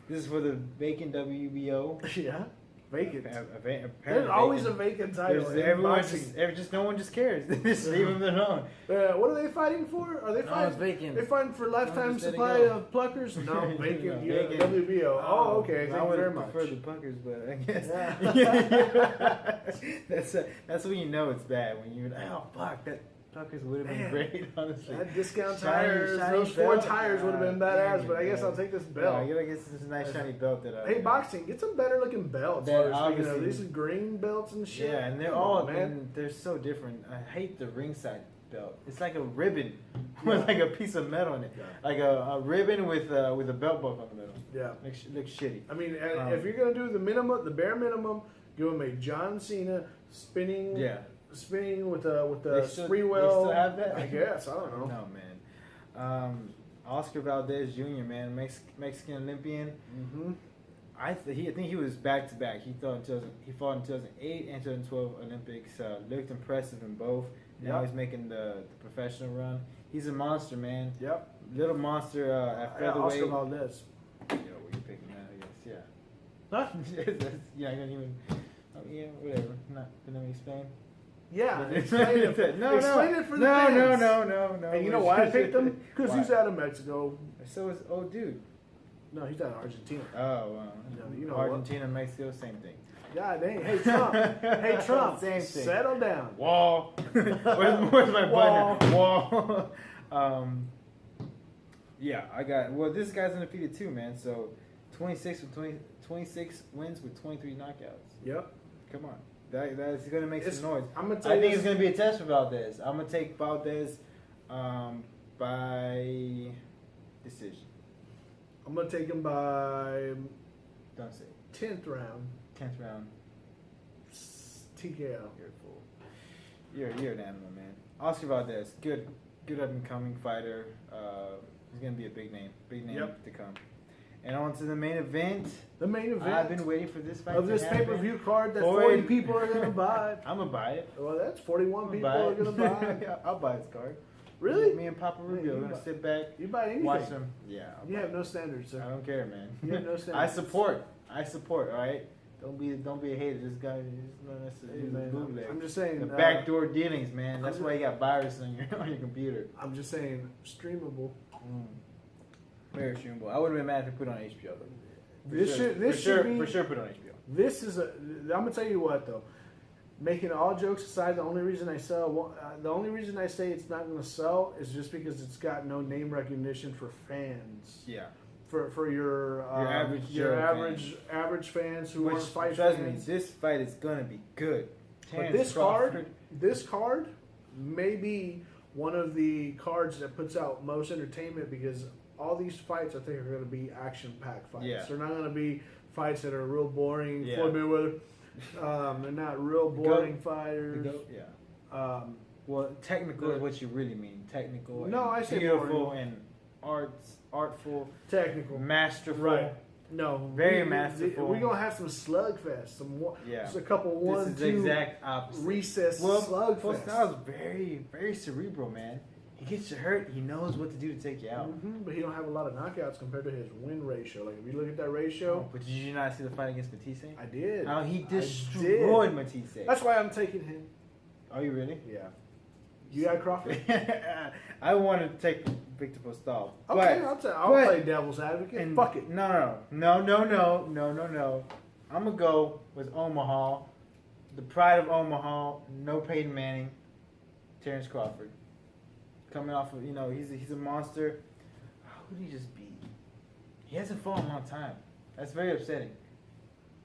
This is for the vacant WBO. Yeah, vacant. Apparently There's always a vacant. vacant title. Everyone just no one just cares. Just leave them alone. What are they fighting for? Are they No, fighting? it's vacant. They're fighting for lifetime just let it supply go. of pluckers? No, vacant. No, vacant. WBO. Oh, okay. I Thank you would very much. prefer the Punkers, but I guess Yeah. that's when you know it's bad. When you're like, oh fuck, that Punkers would have been Man. great, honestly. That discount Shiny- tires, shiny those 4 belt. tires would have been badass, but I guess I'll take this Yeah, belt. I guess this is a nice shiny belt that. Hey, boxing, get some better looking belts. That Speaking of obviously- these green belts and shit. Yeah, and they're Come all on, man. and they're so different. I hate the ringside belt. It's like a ribbon with like a piece of metal in it, Yeah. like a ribbon with a belt buckle on the middle. Yeah. Looks shitty. I mean, if you're gonna do the minimum, the bare minimum, give him a John Cena spinning. Yeah. Spinning with They a still- spree they well. still have that? I guess I don't know. No man. Oscar Valdez Jr. man, Mexican Olympian. Mm-hmm. I think he was back to back. He fought in 2008 and 2012 Olympics. Looked impressive in both. Now Yep. he's making the professional run. He's a monster, man. Yep. Little monster at featherweight. Oscar Valdez. Yo, we can pick him out, I guess. Huh? Yeah, I don't even. Oh, yeah, whatever. Not gonna explain. Yeah. Explain it. Explain it for the fans. No. And you know why I picked him? Because Why? he's out of Mexico. So is dude. No, he's out of Argentina. Oh, wow. No, you know Argentina, Mexico, same thing. God dang. Hey, Trump. Hey, Trump. Same thing. Settle down. Wall. where's my button? Wall. Yeah, I got. Well, this guy's undefeated too, man. So, 26 wins with 23 knockouts. Yep. Come on, that's gonna make some noise. I'm gonna tell I you think this- it's gonna be a test for Valdez. I'm gonna take Valdez by decision. I'm gonna take him by Don't say 10th round. 10th round. TKO. You're a fool. You're an animal, man. Oscar Valdez, good up and coming fighter. He's gonna be a big name Yep. to come. And on to the main event. The main event I've been waiting for this fight of to this happen. pay-per-view card that 40 40 people are gonna buy. I'm gonna buy it. Well, that's 41 I'm people buy are it. gonna buy. Yeah, I'll buy this card. Really? Me and Papa Rubio you are gonna buy- sit back, You buy anything? watch them. Yeah. I'll You buy have it. no standards, I sir. don't care, man. You have no I standards. support. All right. Don't be a hater. This guy is not necessarily Hey, man, bootleg. I'm just saying. The backdoor dealings, man. I'm That's just- why you got virus on your computer. I'm just saying, streamable. Very streamable. I wouldn't be mad if they put it on HBO though. This should be. For sure put it on HBO. This is a. I'm gonna tell you what though. Making all jokes aside, the only reason I say it's not gonna sell is just because it's got no name recognition for fans. Yeah. For your average your Joe average fans who aren't fight trust fans. me, this fight is gonna be good. But Terrence Crawford. this card may be one of the cards that puts out most entertainment because all these fights I think are going to be action-packed fights. Yeah. They're not going to be fights that are real boring. Yeah. Floyd Mayweather. They're not real boring fighters. Yeah. Well, technical is what you really mean. Technical. No, and I say beautiful boring. and artful, Technical. masterful. Right. No. Very masterful. We're going to have some slugfest. Yeah. Just a couple This is the exact opposite. recess Well, slugfest. Postal's very, very cerebral, man. He gets you hurt. He knows what to do to take you out. But he don't have a lot of knockouts compared to his win ratio. Like if you look at that ratio, But did you not see the fight against Matisse? I did. How he I destroyed did. Matisse. That's why I'm taking him. Are you really? Yeah. You got Crawford? I want to take Victor Postal. Okay, I'll play devil's advocate. Fuck it. No. I'm gonna go with Omaha, the pride of Omaha. No Peyton Manning, Terrence Crawford, coming off of he's a monster. Who did he just beat? He hasn't fought in a long time. That's very upsetting.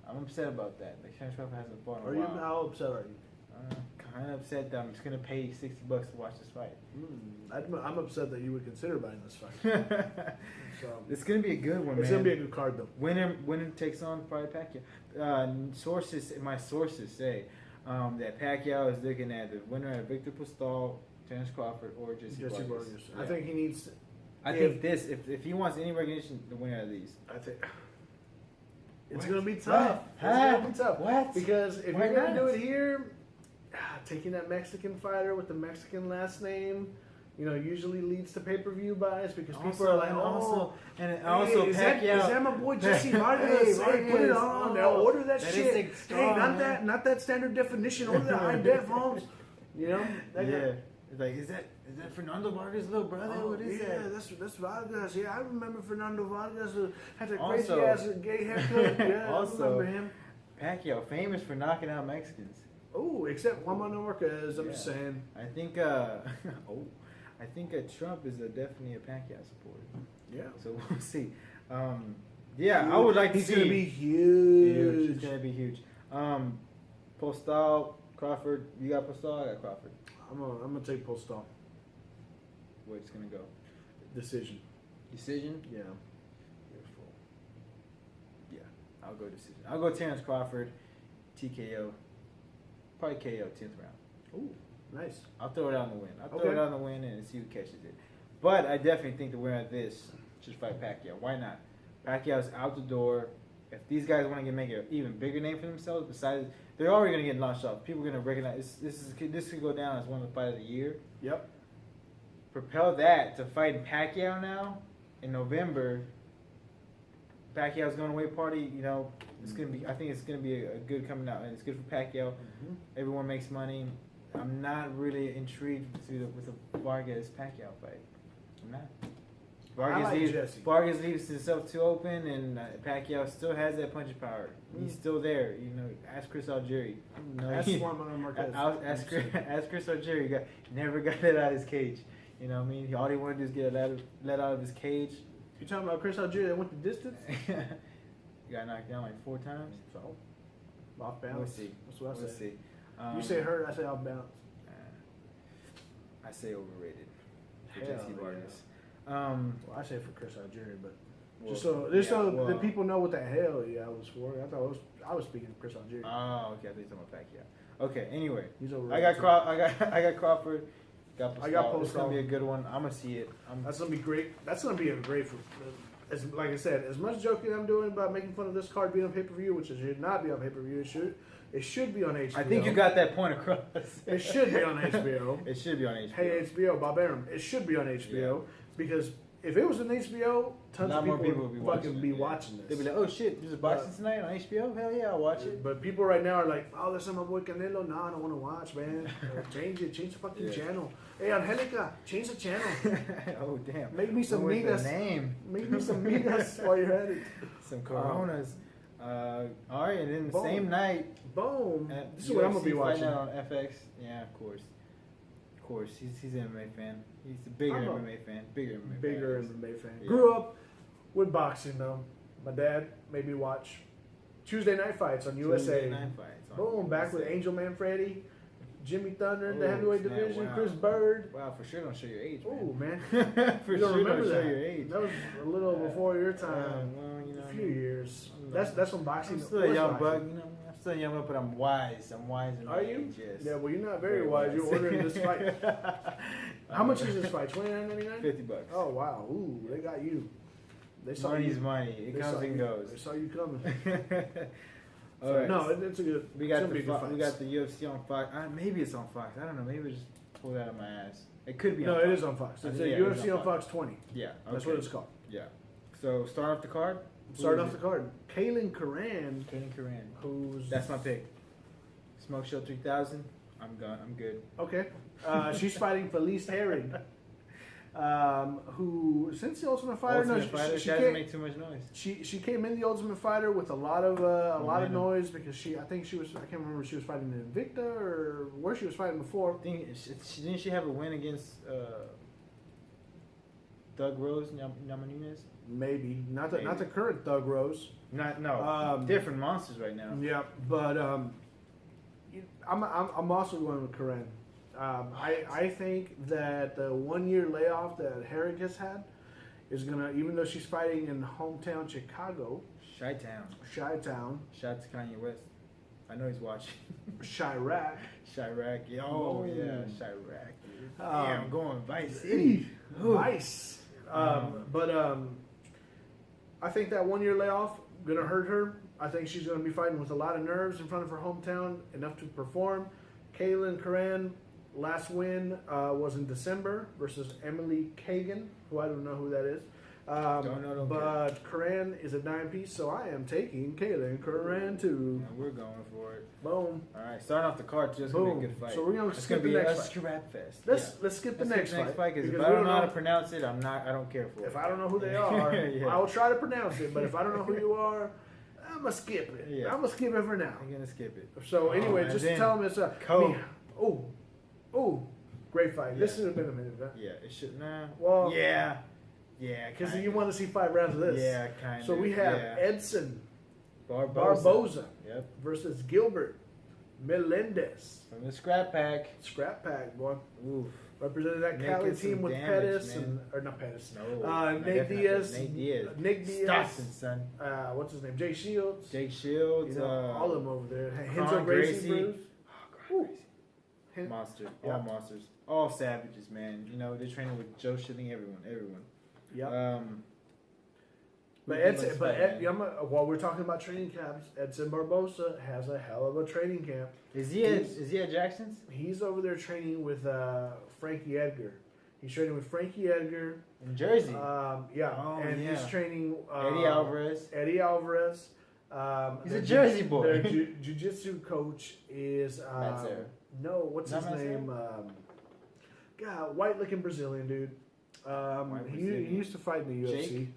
I'm upset about that. Like Terrence Crawford hasn't fought in a while. How upset are you? Kind of upset that I'm just gonna pay $60 to watch this fight. I'm upset that you would consider buying this fight. So, It's gonna be a good one, man. it's gonna be a good card though. Winner takes on probably Pacquiao. My sources say that Pacquiao is looking at the winner of Victor Postal, Terrence Crawford, or Jesse Vargas. I think he needs. I think if he wants any recognition, the winner of these. I think it's gonna be tough. It's gonna be tough. What? Because if Why you're gonna not? do it here, taking that Mexican fighter with the Mexican last name, usually leads to pay-per-view buys because people are like, Pacquiao. is that my boy Jesse Vargas? Hey, put it on. Now order that shit. Hey, not that standard definition. Order the high def, homes. Yeah. It's like, is that Fernando Vargas' little brother? What is that? Yeah, that's Vargas. Yeah, I remember Fernando Vargas who had that Also- crazy ass gay haircut. Yeah, Also- I remember him. Pacquiao, famous for knocking out Mexicans. Oh, except Juan Manuel Marquez. I'm just saying. I think Trump is definitely a Pacquiao supporter. Yeah. So we'll see. I would like to see. He's gonna be huge. He's gonna be huge. Postal, Crawford. You got Postal. I got Crawford. I'm gonna take Postal. Where it's gonna go? Decision. Decision. Yeah. Beautiful. Yeah, I'll go decision. I'll go Terrence Crawford, TKO. Probably KO 10th round. Ooh, nice. I'll throw it out in the win. I'll throw Okay. it out in the win and see who catches it. But I definitely think the winner of this should fight Pacquiao. Why not? Pacquiao's out the door. If these guys want to make an even bigger name for themselves, besides they're already going to get launched off. People are going to recognize this could go down as one of the fight of the year. Yep. Propel that to fighting Pacquiao now in November. Pacquiao's going away party. It's gonna be. I think it's gonna be a good coming out, and it's good for Pacquiao. Everyone makes money. I'm not really intrigued with the Vargas Pacquiao fight. I'm not. Vargas leaves himself too open, and Pacquiao still has that punching power. He's still there. Ask Chris Algieri. Ask Juan Manuel Marquez. Ask Chris Algieri. Never got it out of his cage. You know what I mean? All he wanted to do is get let out of his cage. You talking about Chris Algieri that went the distance? He got knocked down like 4 times. So, off balance. We'll see. That's what I We'll say. see. You say hurt, I say off balance. I say overrated for Hell Jesse Vargas. Well, I say for Chris Algieri, but Well, just so the people know what the hell I was for. I was speaking to Chris Algieri. Oh, okay. I thought you were talking about Pacquiao. Okay. Anyway, He's over. I got Crawford. Got Postal. I got Postal. It's gonna be a good one. I'm gonna see it. That's gonna be great. That's gonna be a great. Like I said, as much joking I'm doing about making fun of this card being on pay-per-view, which it should not be on pay-per-view. It should be on HBO. I think you got that point across. It should be on HBO. It should be on HBO. Hey HBO, Bob Arum. It should be on HBO because if it was on HBO, tons of people would fucking be watching this. They'd be like, "Oh shit, there's a boxing tonight on HBO. Hell yeah, I'll watch it." But people right now are like, "Oh, that's on my boy Canelo." No, I don't want to watch, man. Change the fucking channel. Hey, Angelica, change the channel. Oh damn. Make me some What was the migas. name. Make me some migas while you're at it. Some Coronas. All right, and then the Boom. same night. Boom. This is what I'm gonna be UFC watching. Fight Night on FX. Yeah, of course. Of course, he's an MMA fan. He's a bigger MMA fan. Bigger MMA fan. Yeah. Grew up with boxing though. My dad made me watch Tuesday night fights on USA. Tuesday night fights on Boom, back with USA. Angel Manfredi, Jimmy Thunder in the Oh, heavyweight snap, division, wow. Chris Bird. Wow, for sure don't show your age, man. Oh man, For you don't sure remember don't that? show your age. That was a little before your time. Well, A few years. No. That's when boxing. I'm still a was young boxing. buck, I'm still a young buck, but I'm wise. I'm wise in my Are you? age, yes. Yeah, well, you're not very wise. You're ordering this fight. How much is this fight? $29.99? $50. Oh wow! Ooh, they got you. They saw Money's you. money. It They comes saw and you. goes. They saw you coming. All So, right. no, it's a good. We got it's gonna be a good we fight. got the UFC on Fox. Maybe it's on Fox. I don't know. Maybe we just pulled that out of my ass. It could be. No, on it Fox. is on Fox. I It's think- a yeah, it is UFC on Fox 20. Yeah, That's okay. what it's called. Yeah. So start off the card. Start off the card. Kaylin Karan, Kaylin Karan. who's That's my pick. Smoke Show 3000. I'm gone. I'm good. okay. She's fighting Felice Herring. who since the Ultimate Fighter, Ultimate Fighter, she doesn't make too much noise. She came in the Ultimate Fighter with a lot of noise because I think she was, I can't remember if she was fighting in Invicta or where she was fighting before. Didn't she have a win against Doug Rose, Namajunas? Maybe not the current Doug Rose. Different monsters right now. Yeah, but I'm also going with Corinne. I think that the 1 year layoff that Herrick has had is gonna, even though she's fighting in hometown Chicago, Chi-Town. Shout out to Kanye West. I know he's watching. Chirac. Yeah. Oh yeah, Chirac. I'm going Vice City. Vice. I think that 1 year layoff gonna hurt her. I think she's gonna be fighting with a lot of nerves in front of her hometown, enough to perform. Kaylin Corinne, last win was in December versus Emily Kagan, who I don't know who that is. But Corinne is a 9-piece, so I am taking Kaylin Corinne too. And we're going for it. Boom. All right, starting off the card, just gonna be a good fight. So we're gonna skip the next fight. Scrap fest. Let's skip the next fight because if I don't know how to pronounce it, I don't care for it. If I don't know who they are, I will try to pronounce it. But if I don't know who you are, I'm gonna skip it. Yeah. I'm gonna skip it for now. I'm gonna skip it. So anyway, just tell them it's a great fight. This should have been a minute, huh? Yeah, it should. Nah. Well, yeah, because you want to see 5 rounds of this. Yeah, kind of. So we have Edson Barboza. Yep. Versus Gilbert Melendez from the Scrap Pack. Scrap Pack, boy. Oof. Represented that Cali team with Pettis not Pettis. No. Nick Diaz. Stockton, son. What's his name? Jake Shields. You know, all of them over there. Henzo Gracie. Monster. All monsters. All savages, man. You know, they're training with Joe Schilling, everyone. Yep. While we're talking about training camps, Edson Barboza has a hell of a training camp. Is he at Jackson's? He's over there training with Frankie Edgar. He's training with Frankie Edgar in Jersey. He's training Eddie Alvarez. He's a Jersey boy. Their jiu-jitsu coach is what's his name? God, white-looking Brazilian dude. He used to fight in the UFC. Jake?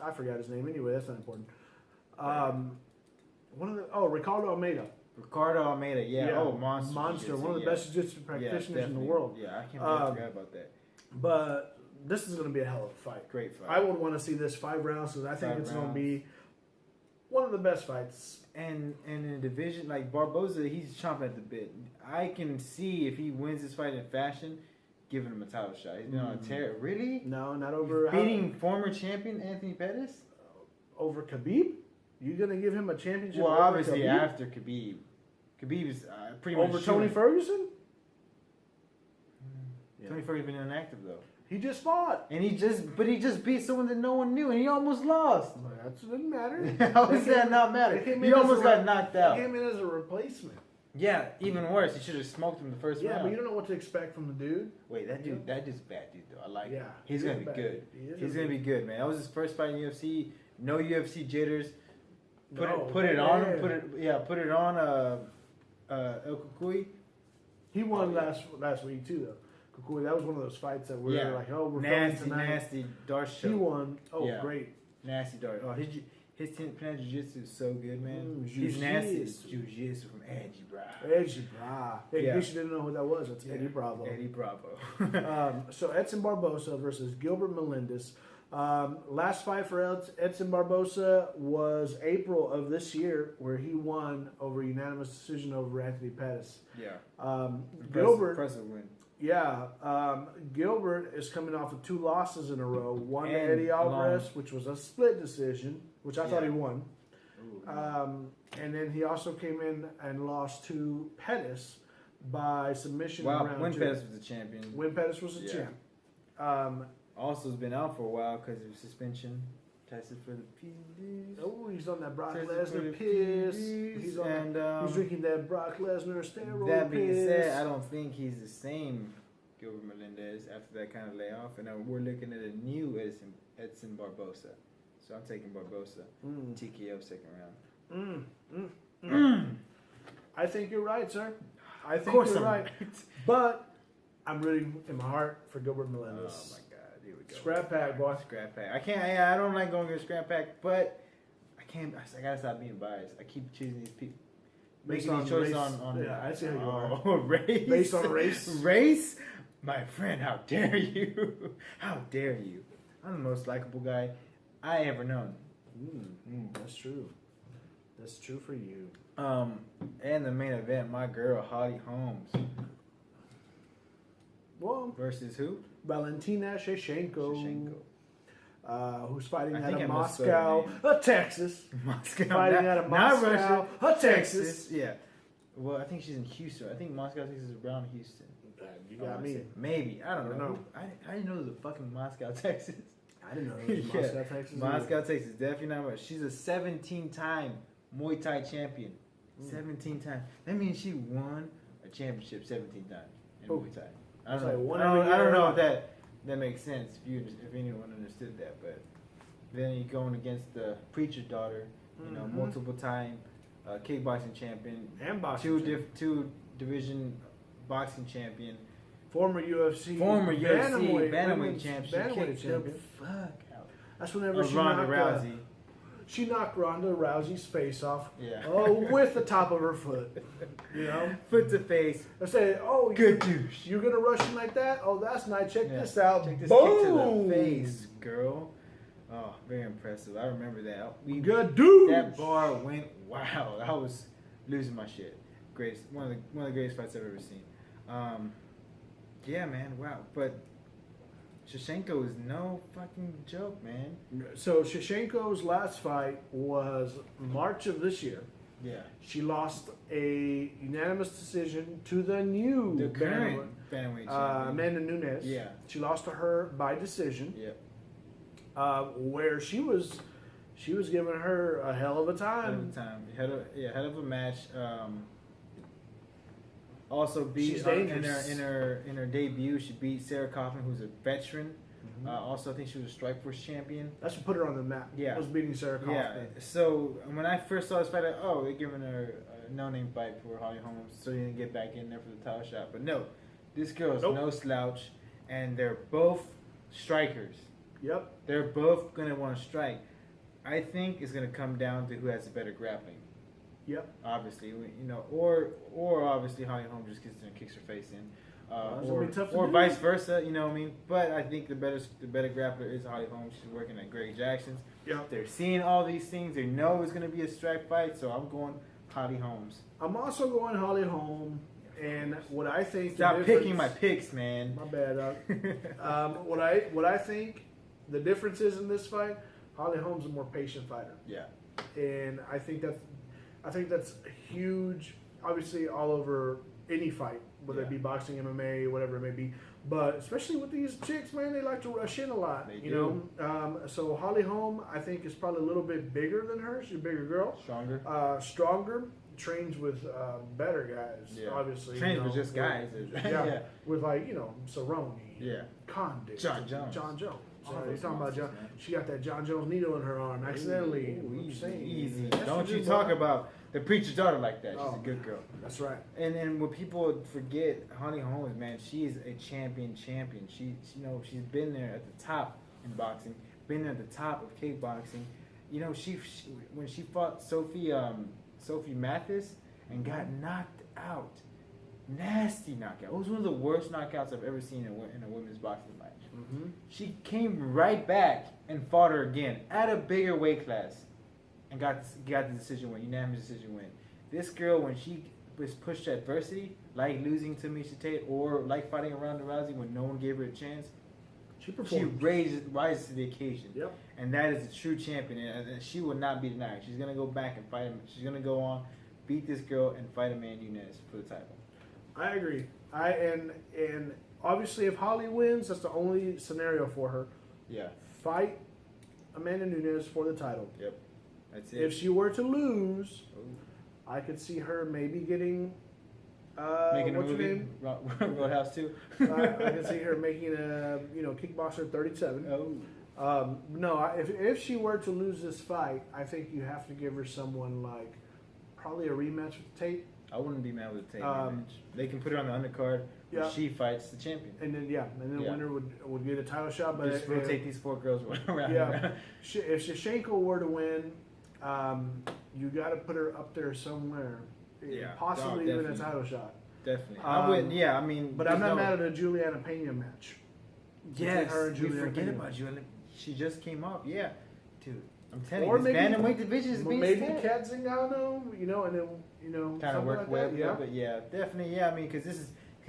I forgot his name. Anyway, that's not important. Ricardo Almeida. Monster. One of the best jiu-jitsu practitioners in the world. Yeah, I can't believe I forgot about that. But this is going to be a hell of a fight. Great fight. I would want to see this 5 rounds because I think it's going to be one of the best fights. And in a division like Barboza, he's chomping at the bit. I can see if he wins this fight in fashion, giving him a title shot. He's been on a tear. Really? No, not over. Beating former champion Anthony Pettis? Over Khabib? You going to give him a championship? Well, obviously Khabib? After Khabib. Khabib's pretty much over Tony Ferguson? Tony Ferguson's been inactive though. He just fought. And he just beat someone that no one knew, and he almost lost. That doesn't matter. How does that not matter? He almost got knocked out. He came in as a replacement. Yeah, even worse. He should have smoked him the first round. Yeah, but you don't know what to expect from the dude. Wait, that dude's bad dude though. I like him. He's gonna be good. He's gonna be good, man. That was his first fight in UFC. No UFC jitters. Put it on him. Put it on El Kukui. He won last week too though. Kukui, that was one of those fights that we're like, we're nasty Darce show. He won. Great. Nasty Darce. Oh, his plan jiu-jitsu is so good, man. He's nasty. Jiu-jitsu from Edgy Bra. In case you didn't know who that was, that's Eddie Bravo. Eddie Bravo. So Edson Barboza versus Gilbert Melendez. Last fight for Edson Barboza was April of this year, where he won over unanimous decision over Anthony Pettis. Yeah. Impressive win. Yeah, Gilbert is coming off of 2 losses in a row. One to Eddie Alvarez, which was a split decision, which I thought he won. And then he also came in and lost to Pettis by submission. When Pettis was the champion. When Pettis was the champ. Also has been out for a while because of suspension. Tested for the PEDs. Oh, he's on that Brock Lesnar piss. He's drinking that Brock Lesnar steroid. That being said, I don't think he's the same Gilbert Melendez after that kind of layoff, and we're looking at a new Edson Barboza. So I'm taking Barboza. TKO second round. I think you're right, sir. I think you're right. But I'm rooting in my heart for Gilbert Melendez. Oh my God, here we go. Scrap pack, boy. Scrap pack. I can't. I don't like going to a scrap pack, but I can't. I gotta stop being biased. I keep choosing these people. Making these choices on yeah, I see how you are. Race. Based on race. Race? My friend, how dare you? How dare you? I'm the most likable guy I ever known. That's true. That's true for you. And the main event, my girl Holly Holmes Well, versus who? Valentina Shevchenko. Who's fighting I out think of I misspelled Moscow, Texas. Moscow. Fighting out of Moscow, Texas. Yeah. Well, I think she's in Houston. I think Moscow, Texas is around Houston. You got me. Maybe. I don't I don't know. know. I didn't know there was a fucking Moscow, Texas. I didn't know it was Moscow, Texas. Moscow, Texas. Definitely not much. She's a 17-time Muay Thai champion. 17 times. That means she won a championship 17 times in Muay Thai. I don't know. I don't know if that makes sense if anyone understood that. But then you're going against the preacher's daughter, multiple time kickboxing champion, and boxing. Two division boxing champion, former UFC bantamweight champion. She kicked the fuck out. That's whenever she knocked Ronda Rousey's face off. Yeah. With the top of her foot. Foot to face. I say, good douche. You're gonna rush him like that? Oh, that's nice. Check this out. Check this Boom! kick to the face, girl. Oh, very impressive. I remember that. Good douche. That bar went wild. I was losing my shit. Greatest, one of the greatest fights I've ever seen. Yeah, man. Wow. But Shevchenko is no fucking joke, man. So Shevchenko's last fight was March of this year. Yeah. She lost a unanimous decision to the current bantamweight champion, Amanda Nunes. Yeah. She lost to her by decision. Yeah. Where she was giving her a hell of a time. Head of a match. Also beat She's in dangerous. her debut. She beat Sarah Kaufman, who's a veteran. Also, I think she was a Strikeforce champion. That's what put her on the map. Yeah, was beating Sarah Kaufman. Yeah. So when I first saw this fight, they're giving her a no-name fight for Holly Holmes, so you didn't get back in there for the title shot. But no, this girl is no slouch, and they're both strikers. Yep. They're both gonna want to strike. I think it's gonna come down to who has the better grappling. Yep. Obviously, or obviously Holly Holmes just gets in and kicks her face in, or vice versa. You know what I mean? But I think the better grappler is Holly Holmes. She's working at Greg Jackson's. Yep. They're seeing all these things. They know it's going to be a strike fight, so I'm going Holly Holmes. I'm also going Holly Holm, and what I think. Stop picking my picks, man. My bad, dog. What I think the difference is in this fight, Holly Holm's a more patient fighter. Yeah. And I think that's huge. Obviously, all over any fight, whether it be boxing, MMA, whatever it may be. But especially with these chicks, man, they like to rush in a lot. They do. So Holly Holm, I think, is probably a little bit bigger than her. She's a bigger girl. Stronger. Trains with better guys. Yeah. Obviously. Trains with just guys. Yeah. With Cerrone. Yeah. Condit. John Jones. You're talking about John. She got that John Jones needle in her arm accidentally. Easy. Don't you talk about the preacher's daughter like that. She's a good girl. That's right. And what people forget, Holly Holmes, man, she's a champion. She's been there at the top in boxing, been there at the top of kickboxing. She when she fought Sophie Mathis and got knocked out, nasty knockout. It was one of the worst knockouts I've ever seen in a women's boxing match. Mm-hmm. She came right back and fought her again at a bigger weight class and got the decision win, unanimous decision win. This girl, when she was pushed to adversity, like losing to Miesha Tate or like fighting Ronda Rousey when no one gave her a chance, she rises to the occasion. Yep. And that is a true champion, and she will not be denied. She's gonna go back and fight him. She's gonna go on, beat this girl, and fight Amanda Nunes for the title. I agree. And obviously, if Holly wins, that's the only scenario for her. Yeah. Fight Amanda Nunes for the title. Yep. That's it. If she were to lose, I could see her maybe getting. Making a movie, Roadhouse 2. I can see her making a Kickboxer 37. No, if she were to lose this fight, I think you have to give her someone like probably a rematch with Tate. I wouldn't be mad with a tag match. They can put it on the undercard. Yeah. She fights the champion. And then the winner would get a title shot. But just rotate these 4 girls around. Yeah. If Shevchenko were to win, you got to put her up there somewhere. Yeah. Possibly even a title shot. Definitely. I wouldn't. Yeah. I mean, but I'm not mad at a Juliana Pena match. Yes. Her and We Juliana forget Pena. about Juliana. She just came up. Yeah. Dude. I'm telling Or you, maybe this bantamweight division is being maybe stacked. Kat Zingano, and then Kind of work like with that. it, Yeah. but yeah, definitely, yeah. I mean, because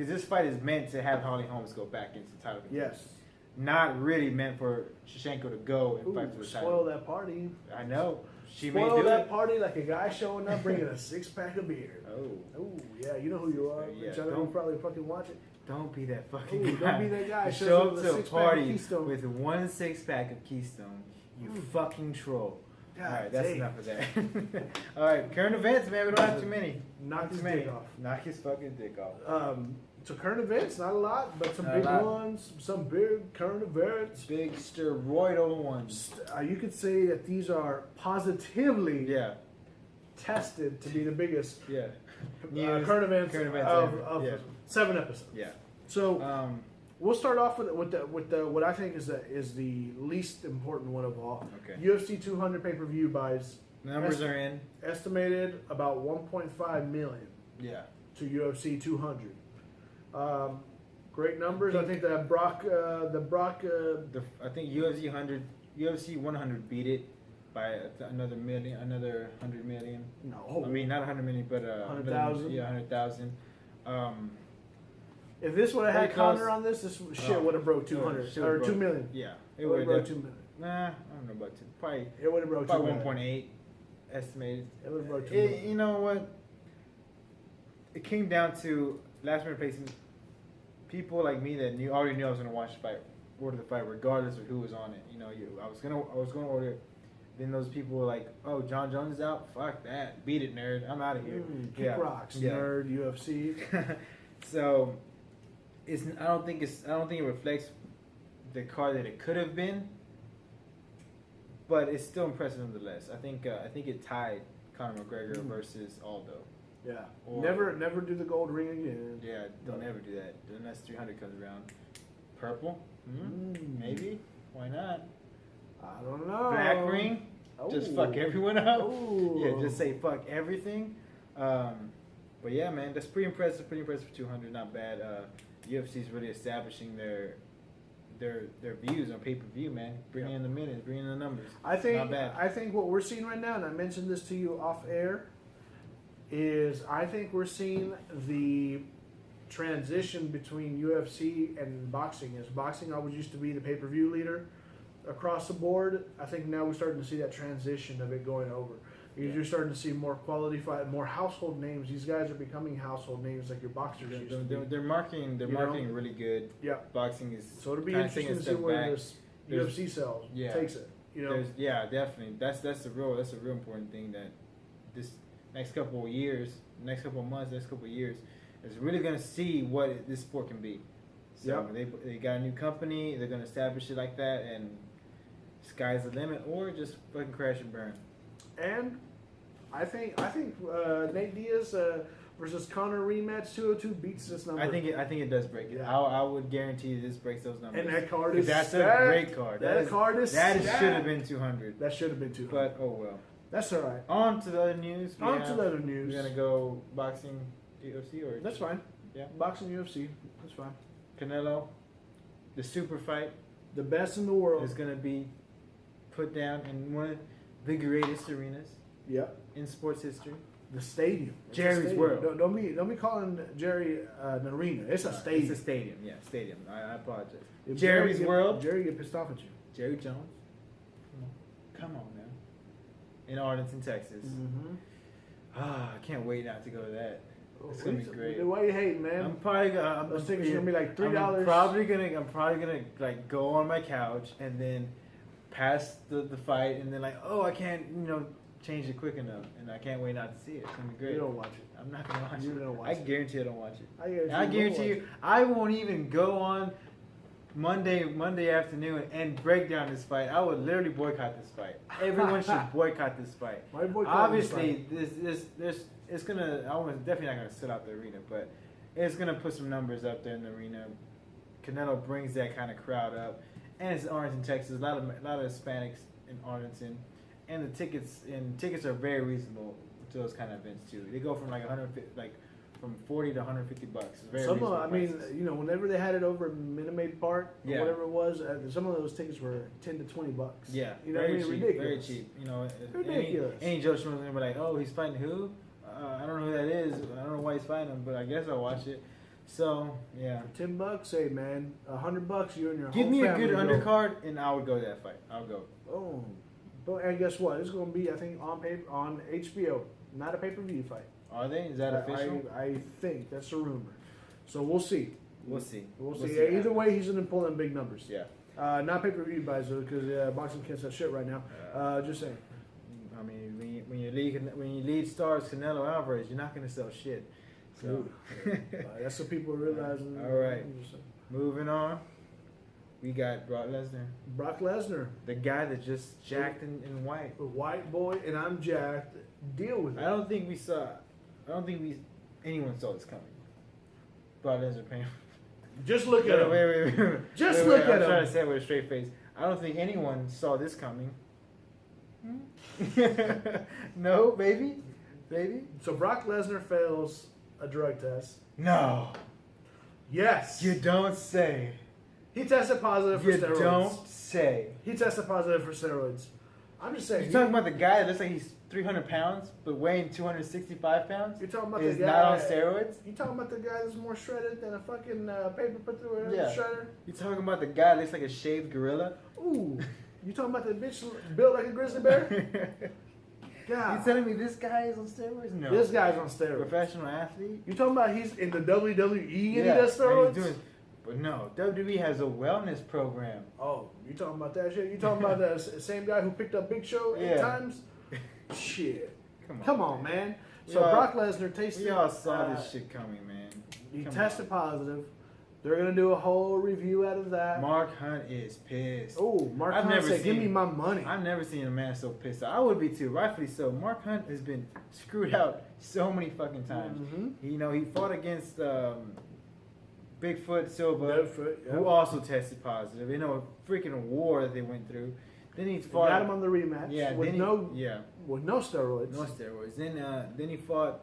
this fight is meant to have Holly Holmes go back into the title. Yes. Not really meant for Shevchenko to go and fight for the title. Spoil that party. I know. She may Spoil do that it. party like a guy showing up bringing a 6-pack of beer. Oh, Yeah, you know who you are. Yeah, Which I know you probably fucking watch it. don't be that fucking Ooh, guy. don't be that guy. You Shows show up up with to a a 6-pack of party Keystone. with 1 6-pack of Keystone. You fucking troll. God, All right, that's dang. enough of that. All right, current events, man. We don't have too many. Knock Not his too many. dick off. Knock his fucking dick off. So current events, not a lot, but some Not a big lot. ones, some big current events. Big steroidal ones. You could say that these are positively Yeah, tested to be the biggest yeah. current events of yeah. 7 episodes. Yeah. So we'll start off with the what I think is the least important one of all. Okay. UFC 200 pay-per-view buys Numbers are in. estimated about 1.5 million Yeah. to UFC 200. Great numbers. I think that Brock. I think UFC 100 beat it by another 100 million. No, I mean, not 100 million, but 100,000? Yeah, 100,000. if this would have had Pretty close. Connor on this shit would have broke 200 should've or broke- 2 million. Yeah, It would have broke 2 million. Nah, I don't know about 2. Probably It would have broke 2 million. 1.8 estimated. It would have broke 2 million. You know what? It came down to last minute placement. People like me that already knew I was gonna watch the fight, order the fight regardless of who was on it. You know, I was gonna order it. Then those people were like, "Oh, John Jones is out. Fuck that. Beat it, nerd. I'm out of here." Kick rocks, nerd. UFC. So, I don't think it reflects the card that it could have been, but it's still impressive nonetheless. I think it tied Conor McGregor versus Aldo. Yeah. Or- Never do the gold ring again. Yeah, don't ever do that unless 300 comes around. Purple, maybe. Why not? I don't know. Black ring, just fuck everyone up. Ooh. Yeah, just say fuck everything. But yeah, man, that's pretty impressive. Pretty impressive for 200. Not bad. UFC's really establishing their views on pay-per-view, man. Bringing in the minutes, bringing in the numbers. Not bad. I think what we're seeing right now, and I mentioned this to you off air, is I think we're seeing the transition between UFC and boxing. As boxing always used to be the pay-per-view leader across the board, I think now we're starting to see that transition of it going over. You're starting to see more quality fight, more household names. These guys are becoming household names like your boxers used to be. They're marketing really good. Yeah. Boxing is So it'll be kinda taking interesting a to see step where back. this UFC sells takes it. You know, Yeah, definitely. That's a real important thing that this next couple of years, next couple of months, next couple of years is really gonna see what this sport can be. So they got a new company, they're gonna establish it like that, and sky's the limit, or just fucking crash and burn. and I think Nate Diaz versus Conor rematch 202 beats this number. I think it does break it. Yeah. I would guarantee this breaks those numbers. And that card is that's stacked. a great card. That should have been 200. That should have been 200. But oh well. That's all right. On to the other news. On to the other news. We're gonna go boxing, UFC, or That's fine. Yeah. Boxing UFC. That's fine. Canelo. The super fight The best in the world. is gonna be put down in one of the greatest arenas Yep. in sports history. The stadium. It's a Jerry's stadium. World. Don't be calling Jerry an arena. It's a stadium. It's a stadium. Yeah, stadium. I apologize. If Jerry's World. Jerry get pissed off at you. Jerry Jones. Come on now. In Arlington, Texas. Mm-hmm. I can't wait now to go to that. It's gonna be great. Why you hating, man? I'm probably gonna. Those tickets are gonna be like $3. I'm probably gonna like go on my couch and then pass the fight and then like, oh, I can't change it quick enough, and I can't wait not to see it. It's gonna be great. You don't watch it. I'm not gonna watch You it. don't watch I it. guarantee I don't watch it. I I guarantee you, I won't even go on Monday afternoon and break down this fight. I would literally boycott this fight. Everyone should boycott this fight. Why boycott Obviously, there's it's gonna. Definitely not gonna sit out the arena, but it's gonna put some numbers up there in the arena. Canelo brings that kind of crowd up, and it's Arlington, Texas. A lot of Hispanics in Arlington, and the tickets are very reasonable to those kind of events too. They go from like 150, like from $40 to $150. It's very reasonable I mean, prices. you know, whenever they had it over at Minute Maid Park or Yeah. whatever it was, some of those tickets were $10 to $20. Yeah, you know, very what I mean, cheap, ridiculous. very cheap. You know, Ridiculous. Any Joe Schmo's gonna be like, oh, he's fighting who? I don't know who that is. I don't know why he's fighting him, but I guess I'll watch it. So yeah, For $10, hey man, $100, you and your give whole me a family good go. undercard, and I would go to that fight. I'll go. Oh, but and guess what? It's going to be, I think, on HBO, not a pay-per-view fight. Are they? Is that official? I think that's a rumor. So we'll see. We'll see. We'll see. Either way, he's going to pull in big numbers. Yeah. Not pay-per-view buys though, because boxing can't sell shit right now. Just saying. I mean, when you lead stars Canelo Alvarez, you're not gonna sell shit. So That's what people are realizing. All right. Moving on, we got Brock Lesnar, Brock Lesnar, the guy that just jacked in white. the white boy, and I'm jacked. Deal with it. I don't think anyone saw this coming. Brock Lesnar paying. Just look at him. Wait. Just look at I'm him. trying to say it with a straight face. I don't think anyone saw this coming. No, baby. So Brock Lesnar fails a drug test. No, Yes. you don't say. He tested positive for You steroids. don't say. He tested positive for steroids. I'm just saying. You're talking about the guy that looks like he's 300 pounds, but weighing 265 pounds? You're talking about Is the guy. not on steroids? You talking about the guy that's more shredded than a fucking paper put through a Yeah. shredder? You talking about the guy that looks like a shaved gorilla? Ooh. You talking about the bitch built like a grizzly bear? God. You telling me this guy is on steroids? No. This guy's on steroids. Professional athlete? You talking about he's in the WWE and he Yeah, does steroids? and he's doing- but no, WWE has a wellness program. Oh, you talking about that shit? You talking about the same guy who picked up Big Show 8 Yeah. times? Shit. Come on. Come on, man. So Yeah. Brock Lesnar tasted. We all saw this shit coming, man. He Come tested on. positive. They're gonna do a whole review out of that. Mark Hunt is pissed. Oh, Mark I've Hunt never said, "Give seen- me my money." I've never seen a man so pissed. I would be too, rightfully so. Mark Hunt has been screwed out so many fucking times. Mhm. He fought against Bigfoot Silva, Bigfoot, yeah. who also tested positive. You know, a freaking war that they went through. Then he fought. Got him on the rematch. Yeah, with then he- no yeah, with no steroids. no steroids. Then he fought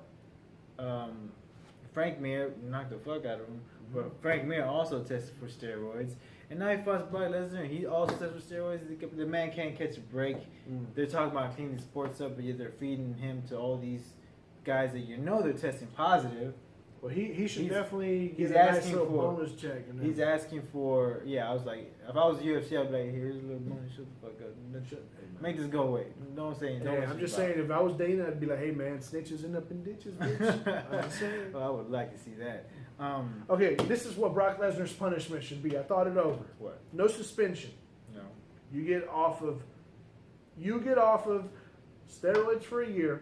Frank Mir, knocked the fuck out of him. But Frank Mir also tested for steroids. And now he fights Brock Lesnar, and he also tested for steroids. The man can't catch a break. Mm. They're talking about cleaning the sports up, but yet they're feeding him to all these guys that they're testing positive. Well, he should He's- definitely he's get a nice asking little for- bonus check. And He's asking for, I was like, if I was UFC, I'd be like, here's a little money, shut the fuck up. Make this go away. Don't say anything. Hey, I'm just saying, if I was Dana, I'd be like, "Hey man, snitches end up in ditches, bitch." I'm just saying. Well, I would like to see that. Okay, this is what Brock Lesnar's punishment should be. I thought it over. What? No suspension. No. You get off of steroids for a year.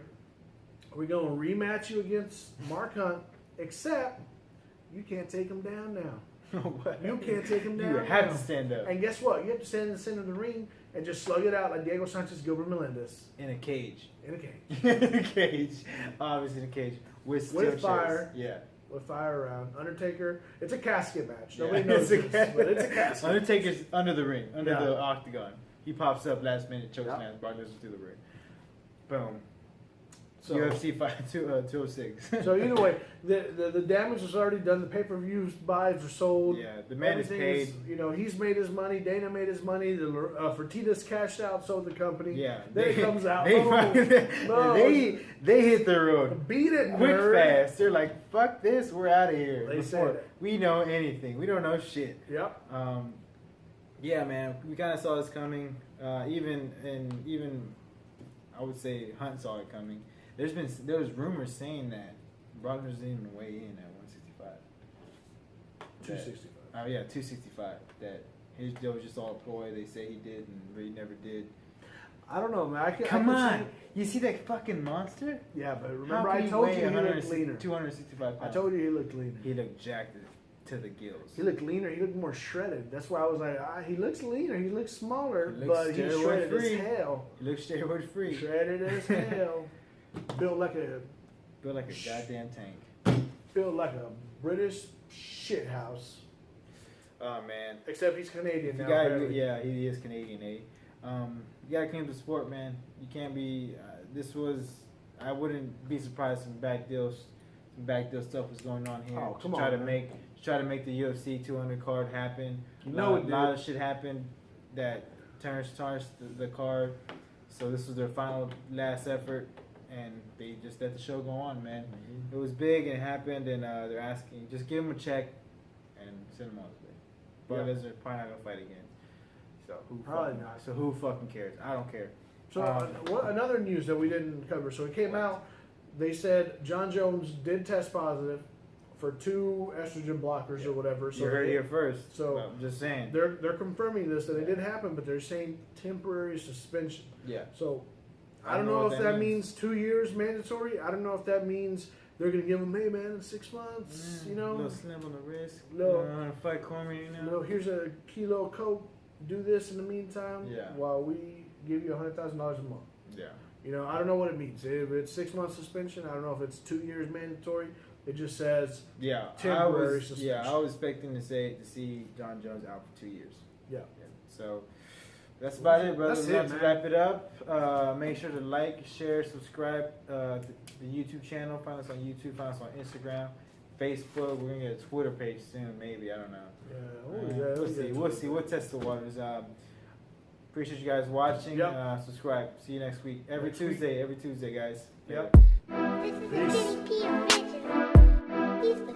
We're gonna rematch you against Mark Hunt, except you can't take him down now. What? You can't take him down. You have now. to stand up. And guess what? You have to stand in the center of the ring and just slug it out like Diego Sanchez, Gilbert Melendez In a cage. in a cage In a cage. Obviously in a cage. With steel chairs. fire. Yeah. with fire around. Undertaker. It's a casket match. Yeah. Nobody knows It's a this, but it's a casket. Undertaker's under the ring, under Yeah. the octagon. He pops up last minute, chokes Yeah. man, Brock Lesnar through the ring. Boom. So- UFC Fight 206. So either way, the damage was already done. The pay-per-views buys are sold. Yeah, the man is Everything paid. he's made his money. Dana made his money. The Fertitas cashed out, sold the company. Yeah. Then it comes out. They, No. they hit the road. Beat it, Quick nerd. fast. They're like, fuck this, we're out of here. They Before said it. we know anything. We don't know shit. Yep. Yeah, man, we kind of saw this coming. Even I would say Hunt saw it coming. There was rumors saying that Brock Lesnar didn't even weigh in at 165. 265. Oh yeah, 265. That his deal was just all a ploy. They say he did and really never did. I don't know, man. Come I on, can you see that fucking monster? see, yeah, but How remember can I he told weigh you he 100 looked leaner. 265 I pounds. told you he looked leaner. He looked jacked to the gills. He looked leaner. He looked more shredded. That's why I was like, he looks leaner. He looks smaller, He looks but he's steroid shredded free. as hell. He looks steroid free. Shredded as hell. Built like a Built like a goddamn tank. Built like a British shithouse. Oh man. Except he's Canadian now. Yeah, he is Canadian, eh? You gotta clean up the sport, man. You can't be. I wouldn't be surprised if some backdeal stuff was going on here. Oh, come to try on, to man. try to make the UFC 200 card happen. You know a it lot did. of shit happened that tarnished the card. So this was their last effort, and they just let the show go on, man. Mm-hmm. It was big and it happened, and they're asking, just give him a check and send him on his way. But they're probably not gonna fight again. So who fucking cares? I don't care. So another news that we didn't cover. So it came out. They said John Jones did test positive for 2 estrogen blockers or whatever. So you heard it here first. So I'm just saying. They're confirming this that it did happen, but they're saying temporary suspension. Yeah. So I don't know if that means 2 years mandatory. I don't know if that means they're gonna give him, hey man, 6 months. You know, a little slim on the wrist. Fight Cormier, you know. Here's a kilo of coke. Do this in the meantime. Yeah. While we give you $100,000 a month. Yeah. You know, I don't know what it means. If it's 6 months suspension, I don't know if it's 2 years mandatory. It just says temporary suspension. Yeah, I was expecting to see John Jones out for 2 years. Yeah. So that's about it, brother. That's Let's it, man. wrap it up. Make sure to like, share, subscribe to the YouTube channel. Find us on YouTube. Find us on Instagram, Facebook. We're gonna get a Twitter page soon, maybe. I don't know. Yeah, we'll see. We'll test the waters. Appreciate you guys watching. Yep. Subscribe. See you next week. Every Tuesday, guys. Yep. This is the Peace. TBDP original. He's the